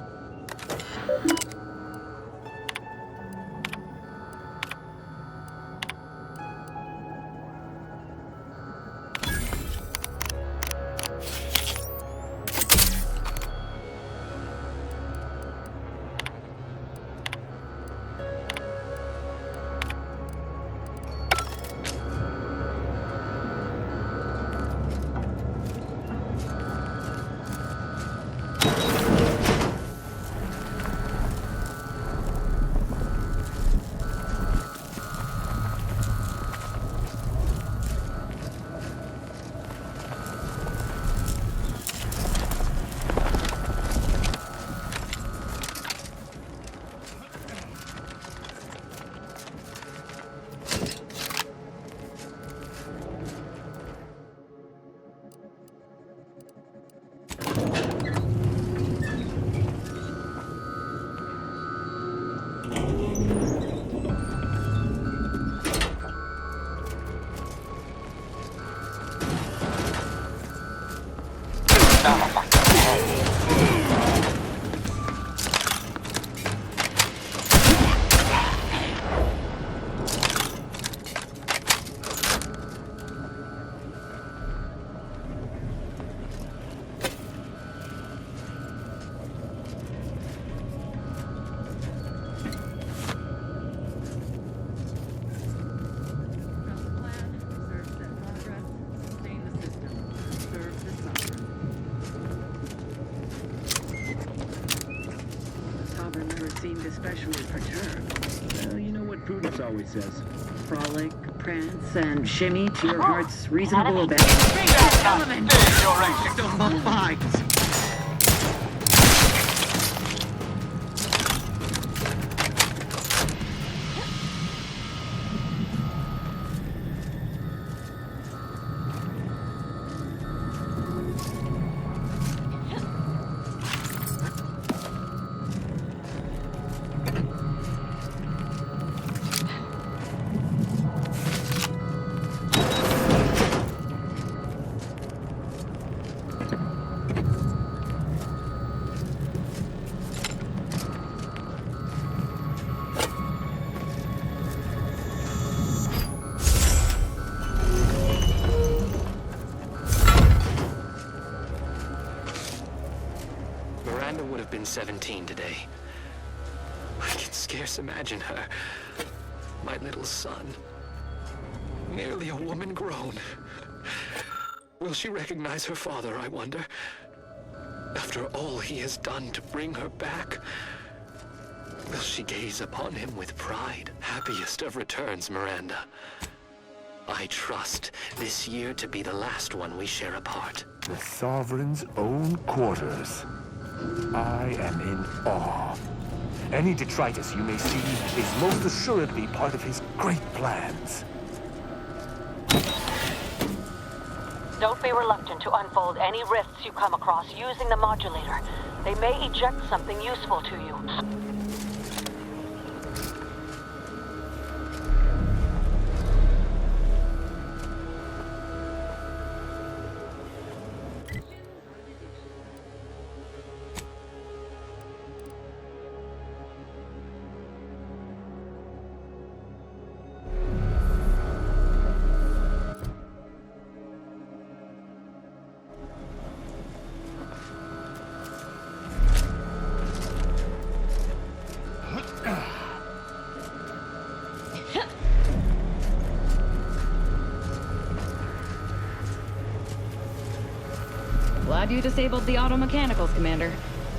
Especially perturbed. Well, you know what Prudence always says. Frolic, prance, and shimmy to your heart's reasonable abandon. Element! Don't fight! Would have been 17 today. I can scarce imagine her. My little son. Nearly a woman grown. Will she recognize her father, I wonder? After all he has done to bring her back, will she gaze upon him with pride? Happiest of returns, Miranda. I trust this year to be the last one we share apart. The Sovereign's own quarters. I am in awe. Any detritus you may see is most assuredly part of his great plans. Don't be reluctant to unfold any rifts you come across using the modulator. They may eject something useful to you. Glad you disabled the auto mechanicals, Commander.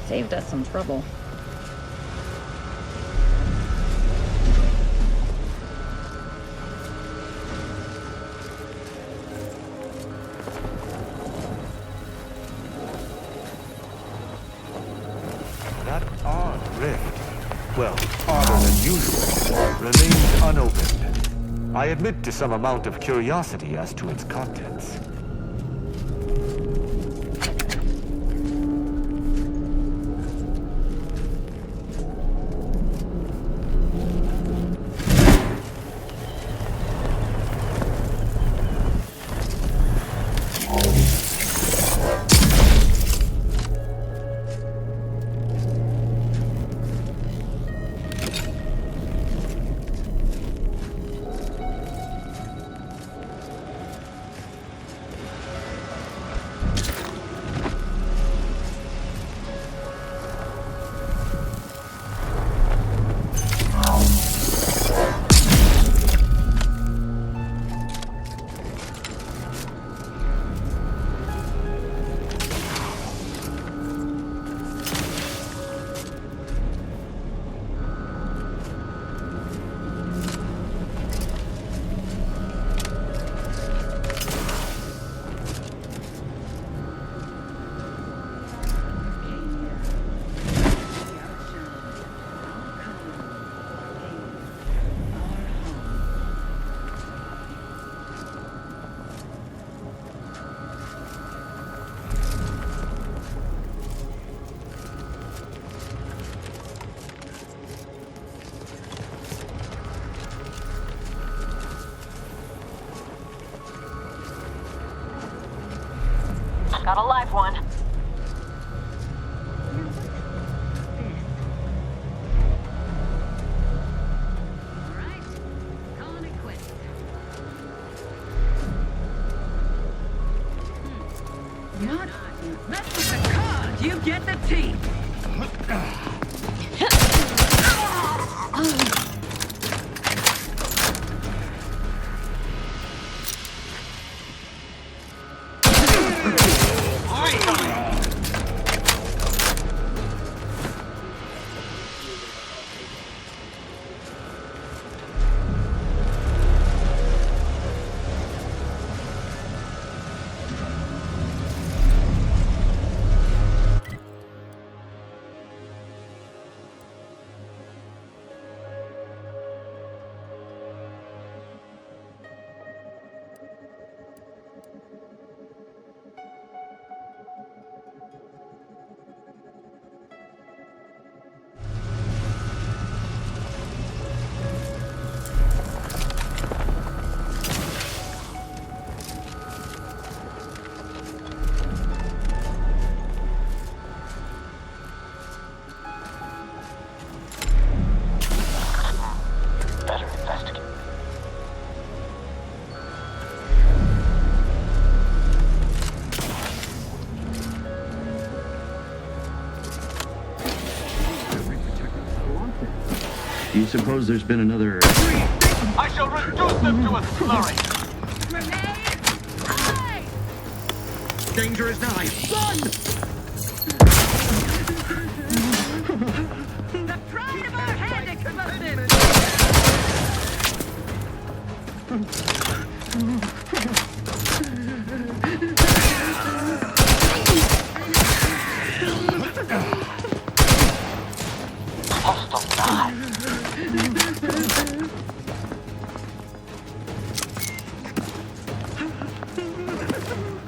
Saved us some trouble. remains unopened. I admit to some amount of curiosity as to its contents. Got a live one. What? That's with the cards. You get the teeth. Do you suppose there's been another... I shall reduce them to a slurry! Danger is nigh! Run! The pride of our hand explosive!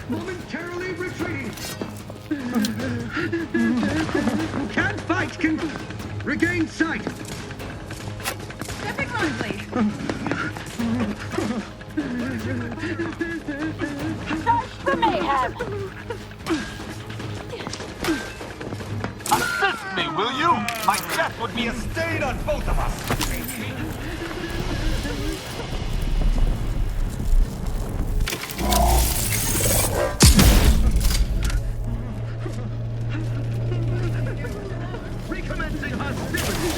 Momentarily retreating! Who can't fight can regain sight! Stepping lively! Search for mayhem! Assist me, will you? My death would be a stain on both of us! Recommencing hostility!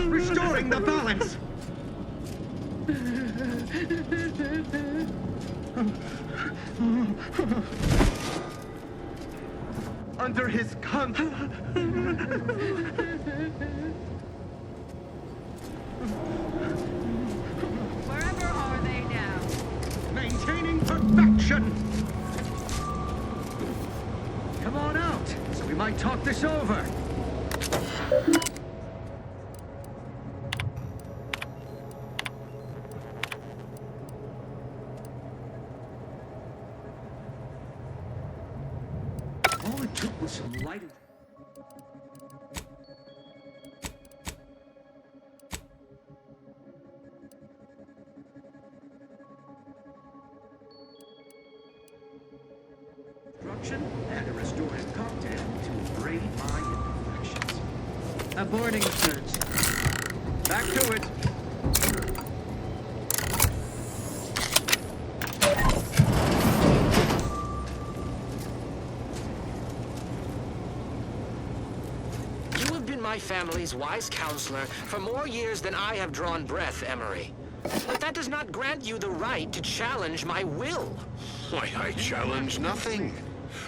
Restoring the balance! Under his Wherever are they now? Maintaining perfection! Come on out, so we might talk this this over. All it took was some light. And a restorative cocktail to braid my imperfections. Aborting search. Back to it. You have been my family's wise counselor for more years than I have drawn breath, Emery. But that does not grant you the right to challenge my will. Why, I challenge nothing.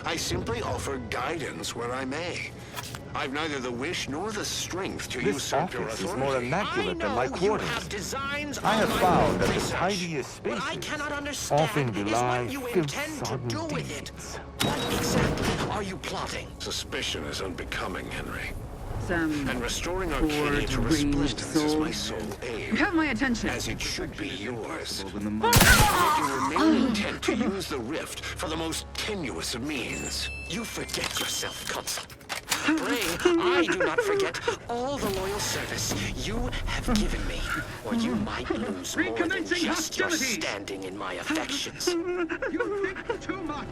I simply offer guidance where I may. I've neither the wish nor the strength to This usurp your office authority. is more immaculate than my You quarters. have designs I have on my found that the research. tidiest What I spaces cannot understand often is belie what you intend to do filth-sodden with it. deeds. What exactly are you plotting? Suspicion is unbecoming, Henry. Some And restoring poor, Arcadia to deranged resplendence is my soul. sole aim. You have my attention. As it should be yours. When the moment Yet you remain intent to use the rift for the most tenuous of means. You forget yourself, Consul. Pray, I do not forget all the loyal service you have given me, or you might lose more than Recommencing just your hostilities. standing in my affections. You think too much.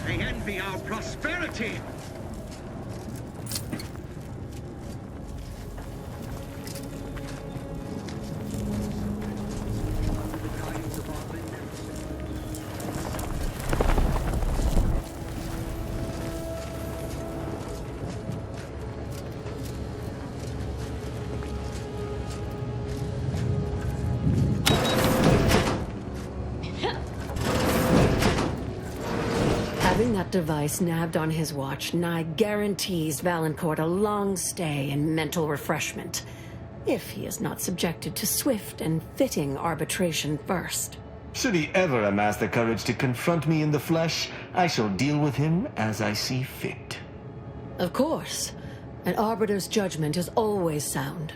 They envy our prosperity. Having that device nabbed on his watch nigh guarantees Valancourt a long stay and mental refreshment, if he is not subjected to swift and fitting arbitration first. Should he ever amass the courage to confront me in the flesh, I shall deal with him as I see fit. Of course, an arbiter's judgment is always sound.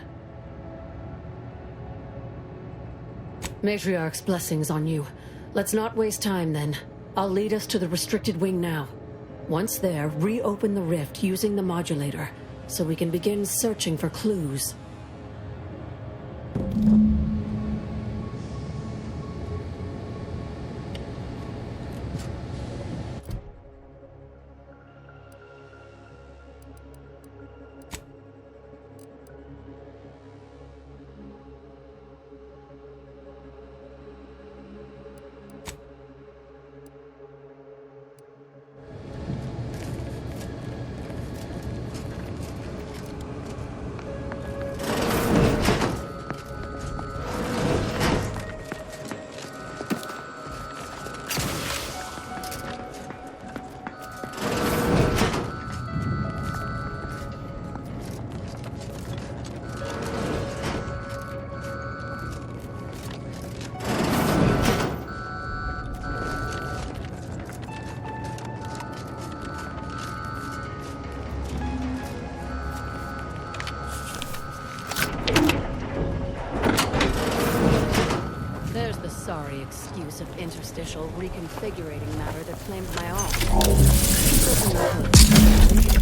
Matriarch's blessings on you. Let's not waste time then. I'll lead us to the restricted wing now. Once there, reopen the rift using the modulator, so we can begin searching for clues. There's the sorry excuse of interstitial reconfigurating matter that claimed my arm.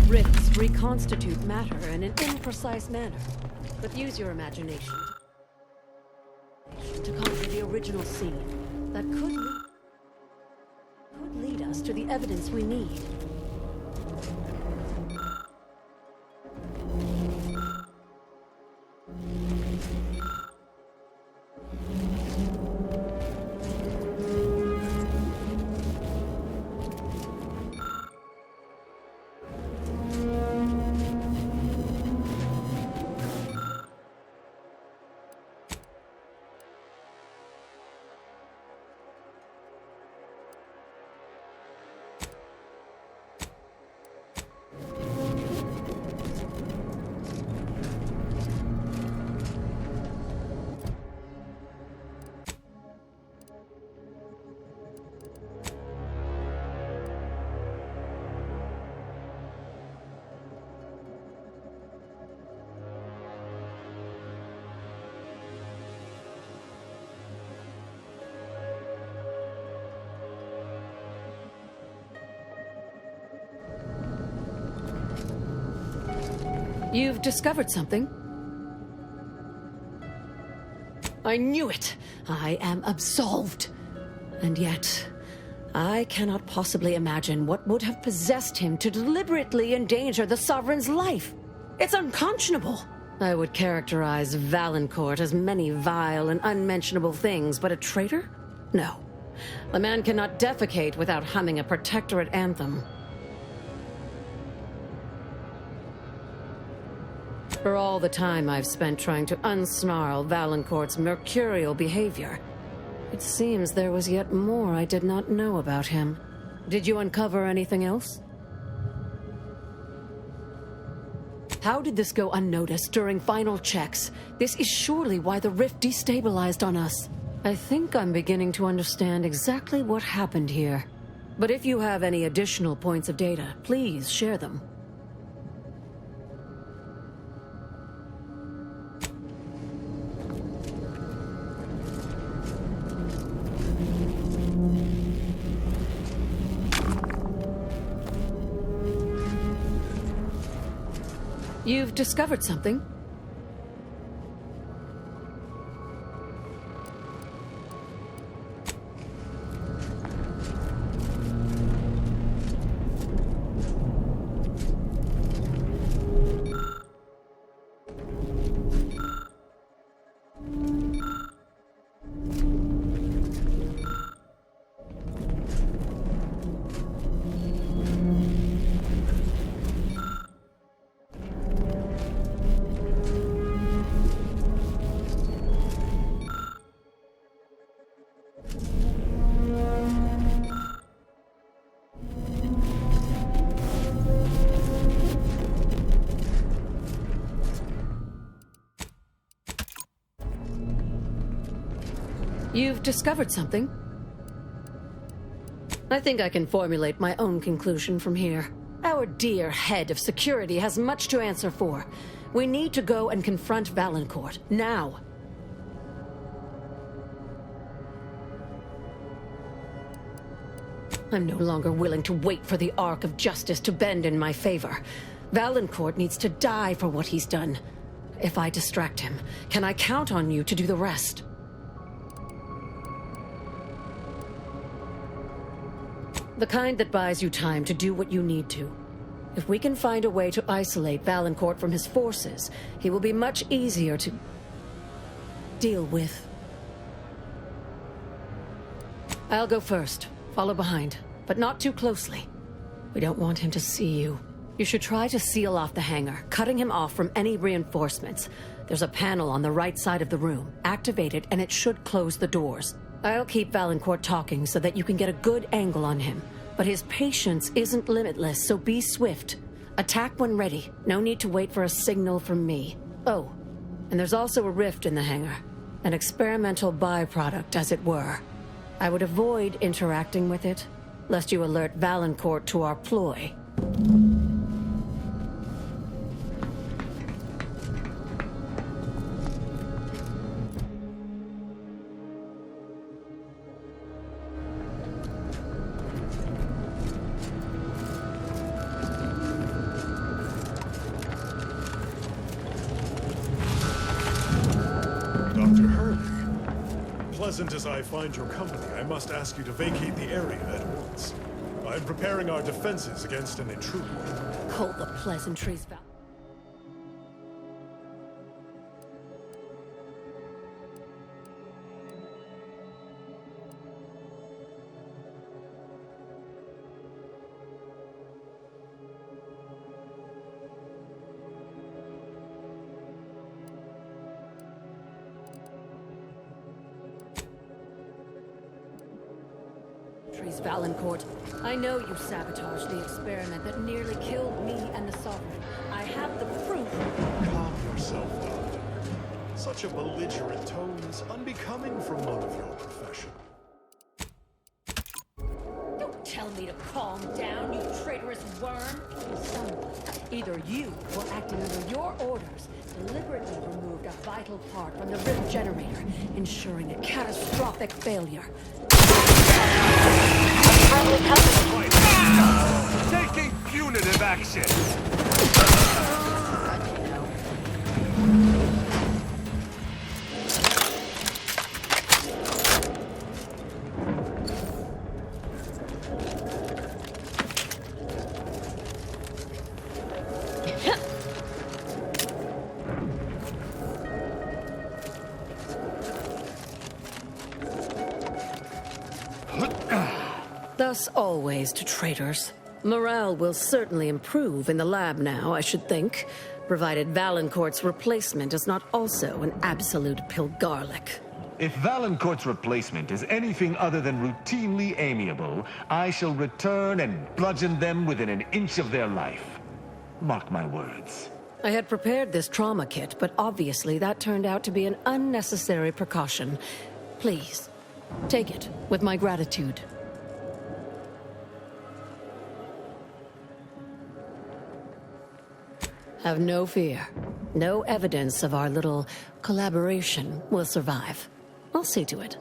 Rifts reconstitute matter in an imprecise manner, but use your imagination to conjure the original scene that could lead us to the evidence we need. You've discovered something. I knew it! I am absolved. And yet, I cannot possibly imagine what would have possessed him to deliberately endanger the Sovereign's life. It's unconscionable. I would characterize Valancourt as many vile and unmentionable things, but a traitor? No. A man cannot defecate without humming a Protectorate anthem. For all the time I've spent trying to unsnarl Valancourt's mercurial behavior, it seems there was yet more I did not know about him. Did you uncover anything else? How did this go unnoticed during final checks? This is surely why the rift destabilized on us. I think I'm beginning to understand exactly what happened here. But if you have any additional points of data, please share them. You've discovered something. You've discovered something. I think I can formulate my own conclusion from here. Our dear head of security has much to answer for. We need to go and confront Valancourt, now. I'm no longer willing to wait for the arc of justice to bend in my favor. Valancourt needs to die for what he's done. If I distract him, can I count on you to do the rest? The kind that buys you time to do what you need to. If we can find a way to isolate Valancourt from his forces, he will be much easier to deal with. I'll go first. Follow behind, but not too closely. We don't want him to see you. You should try to seal off the hangar, cutting him off from any reinforcements. There's a panel on the right side of the room. Activate it and it should close the doors. I'll keep Valancourt talking so that you can get a good angle on him. But his patience isn't limitless, so be swift. Attack when ready. No need to wait for a signal from me. Oh, and there's also a rift in the hangar. An experimental byproduct, as it were. I would avoid interacting with it, lest you alert Valancourt to our ploy. Dr. Hurley, pleasant as I find your company, I must ask you to vacate the area at once. I'm preparing our defenses against an intruder. Hold the pleasantries, Val. Valancourt, I know you sabotaged the experiment that nearly killed me and the Sovereign. I have the proof. Calm yourself, Doctor. Such a belligerent tone is unbecoming from one of your profession. Don't tell me to calm down, you traitorous worm. Someone, either you or acting under your orders, deliberately removed a vital part from the rift generator, ensuring a catastrophic failure. Taking punitive action! Thus always to traitors. Morale will certainly improve in the lab now, I should think, provided Valancourt's replacement is not also an absolute Pilgarlic. If Valancourt's replacement is anything other than routinely amiable, I shall return and bludgeon them within an inch of their life. Mark my words. I had prepared this trauma kit, but obviously that turned out to be an unnecessary precaution. Please, take it with my gratitude. Have no fear. No evidence of our little collaboration will survive. I'll see to it.